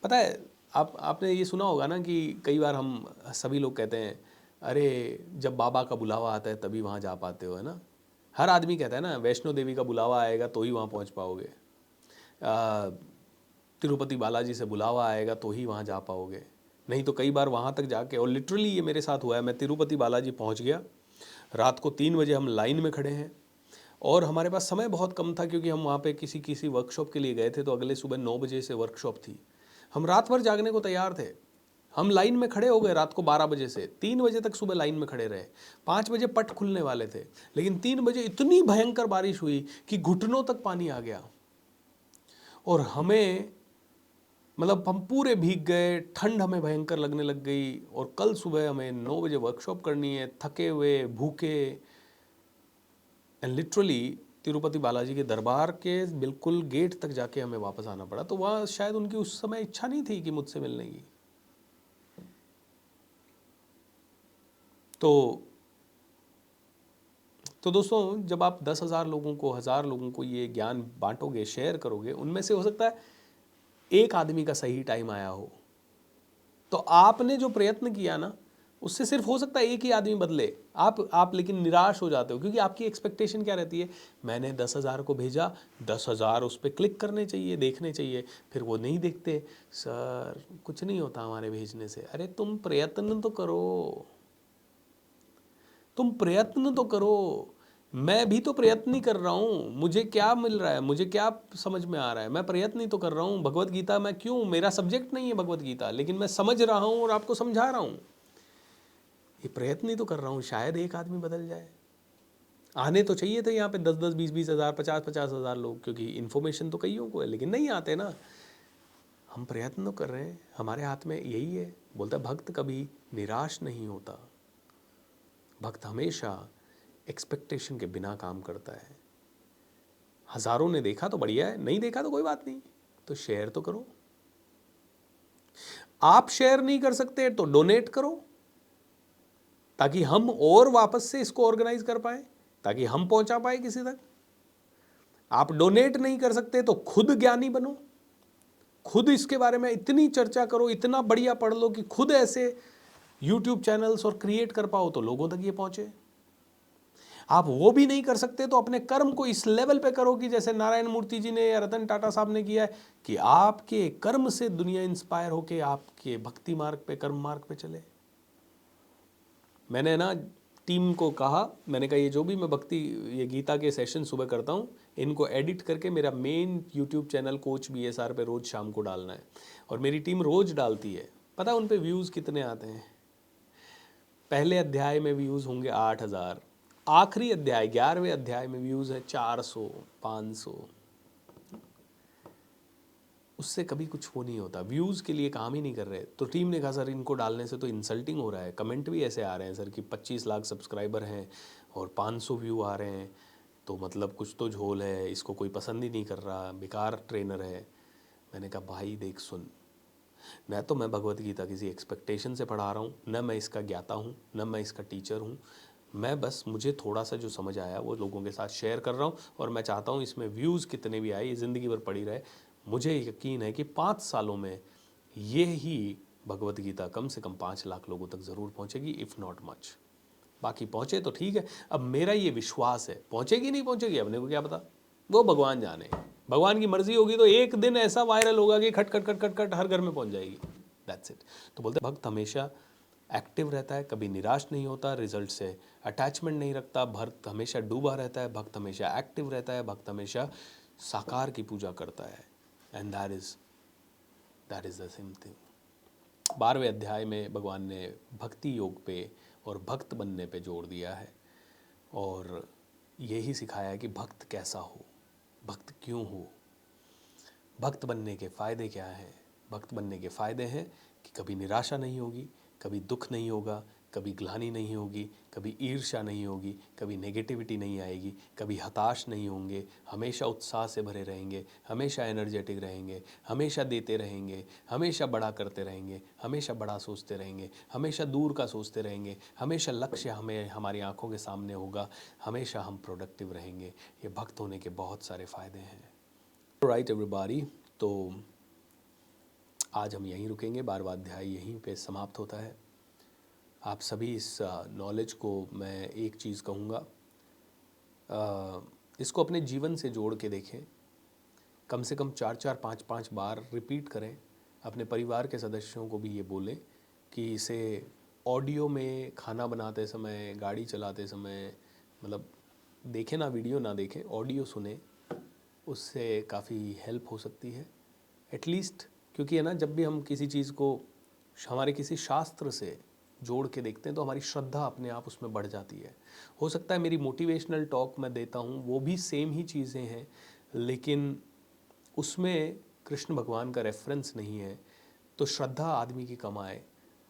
पता है, आपने ये सुना होगा ना कि कई बार हम सभी लोग कहते हैं अरे जब बाबा का बुलावा आता है तभी वहाँ जा पाते हो, है ना। हर आदमी कहता है ना वैष्णो देवी का बुलावा आएगा तो ही वहाँ पहुँच पाओगे, तिरुपति बालाजी से बुलावा आएगा तो ही वहाँ जा पाओगे, नहीं तो कई बार वहाँ तक जाके, और लिटरली ये मेरे साथ हुआ है, मैं तिरुपति बालाजी पहुँच गया, रात को 3 बजे हम लाइन में खड़े हैं और हमारे पास समय बहुत कम था क्योंकि हम वहाँ पे किसी वर्कशॉप के लिए गए थे, तो अगले सुबह 9 बजे से वर्कशॉप थी। हम रात भर जागने को तैयार थे। हम लाइन में खड़े हो गए रात को 12 बजे से, 3 बजे तक सुबह लाइन में खड़े रहे। 5 बजे पट खुलने वाले थे, लेकिन 3 बजे इतनी भयंकर बारिश हुई कि घुटनों तक पानी आ गया और हमें मतलब हम पूरे भीग गए, ठंड हमें भयंकर लगने लग गई। और कल सुबह हमें 9 बजे वर्कशॉप करनी है, थके हुए, भूखे, एंड लिटरली तिरुपति बालाजी के दरबार के बिल्कुल गेट तक जाके हमें वापस आना पड़ा। तो वहाँ शायद उनकी उस समय इच्छा नहीं थी कि मुझसे मिलने की। तो दोस्तों, जब आप 10,000 लोगों को, 1000 लोगों को ये ज्ञान बांटोगे, शेयर करोगे, उनमें से हो सकता है एक आदमी का सही टाइम आया हो। तो आपने जो प्रयत्न किया ना, उससे सिर्फ हो सकता है एक ही आदमी बदले। आप लेकिन निराश हो जाते हो क्योंकि आपकी एक्सपेक्टेशन क्या रहती है, मैंने 10,000 को भेजा, 10,000 उस पर क्लिक करने चाहिए, देखने चाहिए। फिर वो नहीं देखते, सर कुछ नहीं होता हमारे भेजने से। अरे तुम प्रयत्न तो करो, तुम प्रयत्न तो करो। मैं भी तो प्रयत्न ही कर रहा हूँ, मुझे क्या मिल रहा है, मुझे क्या समझ में आ रहा है, मैं प्रयत्न ही तो कर रहा हूँ। भगवत गीता मैं क्यों, मेरा सब्जेक्ट नहीं है भगवत गीता, लेकिन मैं समझ रहा हूँ और आपको समझा रहा हूँ। ये प्रयत्न ही तो कर रहा हूँ, शायद एक आदमी बदल जाए। आने तो चाहिए थे यहाँ पे 10-10, 20-20 हज़ार, 50-50 हज़ार लोग, क्योंकि इन्फॉर्मेशन तो कईयों को है, लेकिन नहीं आते ना। हम प्रयत्न तो कर रहे हैं, हमारे हाथ में यही है। बोलता भक्त कभी निराश नहीं होता, भक्त हमेशा एक्सपेक्टेशन के बिना काम करता है। हजारों ने देखा तो बढ़िया है, नहीं देखा तो कोई बात नहीं, तो शेयर तो करो। आप शेयर नहीं कर सकते तो डोनेट करो, ताकि हम और वापस से इसको ऑर्गेनाइज कर पाए, ताकि हम पहुंचा पाए किसी तक। आप डोनेट नहीं कर सकते तो खुद ज्ञानी बनो, खुद इसके बारे में इतनी चर्चा करो, इतना बढ़िया पढ़ लो कि खुद ऐसे यूट्यूब चैनल्स और क्रिएट कर पाओ तो लोगों तक ये पहुंचे। आप वो भी नहीं कर सकते तो अपने कर्म को इस लेवल पे करो कि जैसे नारायण मूर्ति जी ने या रतन टाटा साहब ने किया है कि आपके कर्म से दुनिया इंस्पायर होके आपके भक्ति मार्ग पे, कर्म मार्ग पे चले। मैंने ना टीम को कहा, मैंने कहा ये जो भी मैं भक्ति, ये गीता के सेशन सुबह करता हूँ, इनको एडिट करके मेरा main YouTube channel coach BSR पे रोज़ शाम को डालना है। और मेरी टीम रोज़ डालती है। पता है उन पे व्यूज़ कितने आते हैं? पहले अध्याय में व्यूज़ होंगे 8,000, आखिरी अध्याय 11वें अध्याय में व्यूज़ है 400, 500। उससे कभी कुछ हो नहीं होता, व्यूज़ के लिए काम ही नहीं कर रहे। तो टीम ने कहा सर इनको डालने से तो इंसल्टिंग हो रहा है। कमेंट भी ऐसे आ रहे हैं सर कि 25 लाख सब्सक्राइबर हैं और 500 व्यू आ रहे हैं, तो मतलब कुछ तो झोल है, इसको कोई पसंद ही नहीं कर रहा, बेकार ट्रेनर है। मैंने कहा भाई देख सुन, न तो मैं भगवत गीता किसी एक्सपेक्टेशन से पढ़ा रहा हूँ, न मैं इसका ज्ञाता हूँ, न मैं इसका टीचर हूँ। मैं बस मुझे थोड़ा सा जो समझ आया वो लोगों के साथ शेयर कर रहा हूँ, और मैं चाहता हूँ इसमें व्यूज़ कितने भी आए ये ज़िंदगी भर पड़ी रहे। मुझे यकीन है कि 5 सालों में ये ही भगवत गीता कम से कम 5 लाख लोगों तक ज़रूर पहुँचेगी, इफ़ नॉट मच। बाकी पहुँचे तो ठीक है। अब मेरा ये विश्वास है, पहुँचेगी नहीं पहुँचेगी अपने को क्या पता, वो भगवान जाने। भगवान की मर्जी होगी तो एक दिन ऐसा वायरल होगा कि खट खट खट खट खट हर घर में पहुँच जाएगी। That's it. तो बोलते भक्त हमेशा एक्टिव रहता है, कभी निराश नहीं होता, रिजल्ट से अटैचमेंट नहीं रखता, भक्त हमेशा डूबा रहता है, भक्त हमेशा एक्टिव रहता है, भक्त हमेशा साकार की पूजा करता है। And that is the same thing. 12वें अध्याय में भगवान ने भक्ति योग पे और भक्त बनने पे जोर दिया है, और यही सिखाया है कि भक्त कैसा हो, भक्त क्यों हो, भक्त बनने के फ़ायदे क्या हैं। भक्त बनने के फ़ायदे हैं कि कभी निराशा नहीं होगी, कभी दुख नहीं होगा, कभी ग्लानि नहीं होगी, कभी ईर्ष्या नहीं होगी, कभी नेगेटिविटी नहीं आएगी, कभी हताश नहीं होंगे, हमेशा उत्साह से भरे रहेंगे, हमेशा एनर्जेटिक रहेंगे, हमेशा देते रहेंगे, हमेशा बड़ा करते रहेंगे, हमेशा बड़ा सोचते रहेंगे, हमेशा दूर का सोचते रहेंगे, हमेशा लक्ष्य हमें हमारी आंखों के सामने होगा, हमेशा हम प्रोडक्टिव रहेंगे। ये भक्त होने के बहुत सारे फ़ायदे हैं। राइट एवरीबॉडी, तो आज हम यहीं रुकेंगे। 12वां अध्याय यहीं पे समाप्त होता है। आप सभी इस नॉलेज को, मैं एक चीज़ कहूँगा, इसको अपने जीवन से जोड़ के देखें, कम से कम 4-4, 5-5 बार रिपीट करें। अपने परिवार के सदस्यों को भी ये बोलें कि इसे ऑडियो में, खाना बनाते समय, गाड़ी चलाते समय, मतलब देखें ना, वीडियो ना देखें, ऑडियो सुने, उससे काफ़ी हेल्प हो सकती है एटलीस्ट। क्योंकि है ना, जब भी हम किसी चीज़ को हमारे किसी शास्त्र से जोड़ के देखते हैं तो हमारी श्रद्धा अपने आप उसमें बढ़ जाती है। हो सकता है मेरी मोटिवेशनल टॉक मैं देता हूँ वो भी सेम ही चीज़ें हैं, लेकिन उसमें कृष्ण भगवान का रेफरेंस नहीं है, तो श्रद्धा आदमी की कम आए।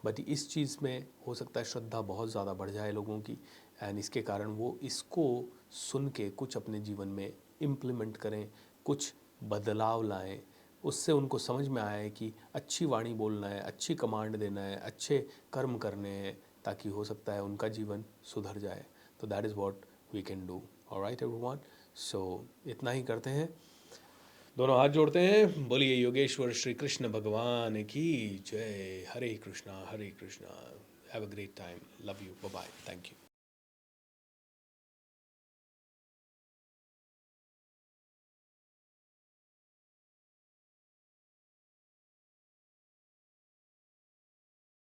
बट इस चीज़ में हो सकता है श्रद्धा बहुत ज़्यादा बढ़ जाए लोगों की, एंड इसके कारण वो इसको सुन के कुछ अपने जीवन में इम्प्लीमेंट करें, कुछ बदलाव लाएं। उससे उनको समझ में आया है कि अच्छी वाणी बोलना है, अच्छी कमांड देना है, अच्छे कर्म करने हैं, ताकि हो सकता है उनका जीवन सुधर जाए। तो that is what we can do. Alright everyone, so इतना ही करते हैं, दोनों हाथ जोड़ते हैं, बोलिए योगेश्वर श्री कृष्ण भगवान की जय। Hare Krishna Hare Krishna. Have a great time, love you, bye bye, thank you.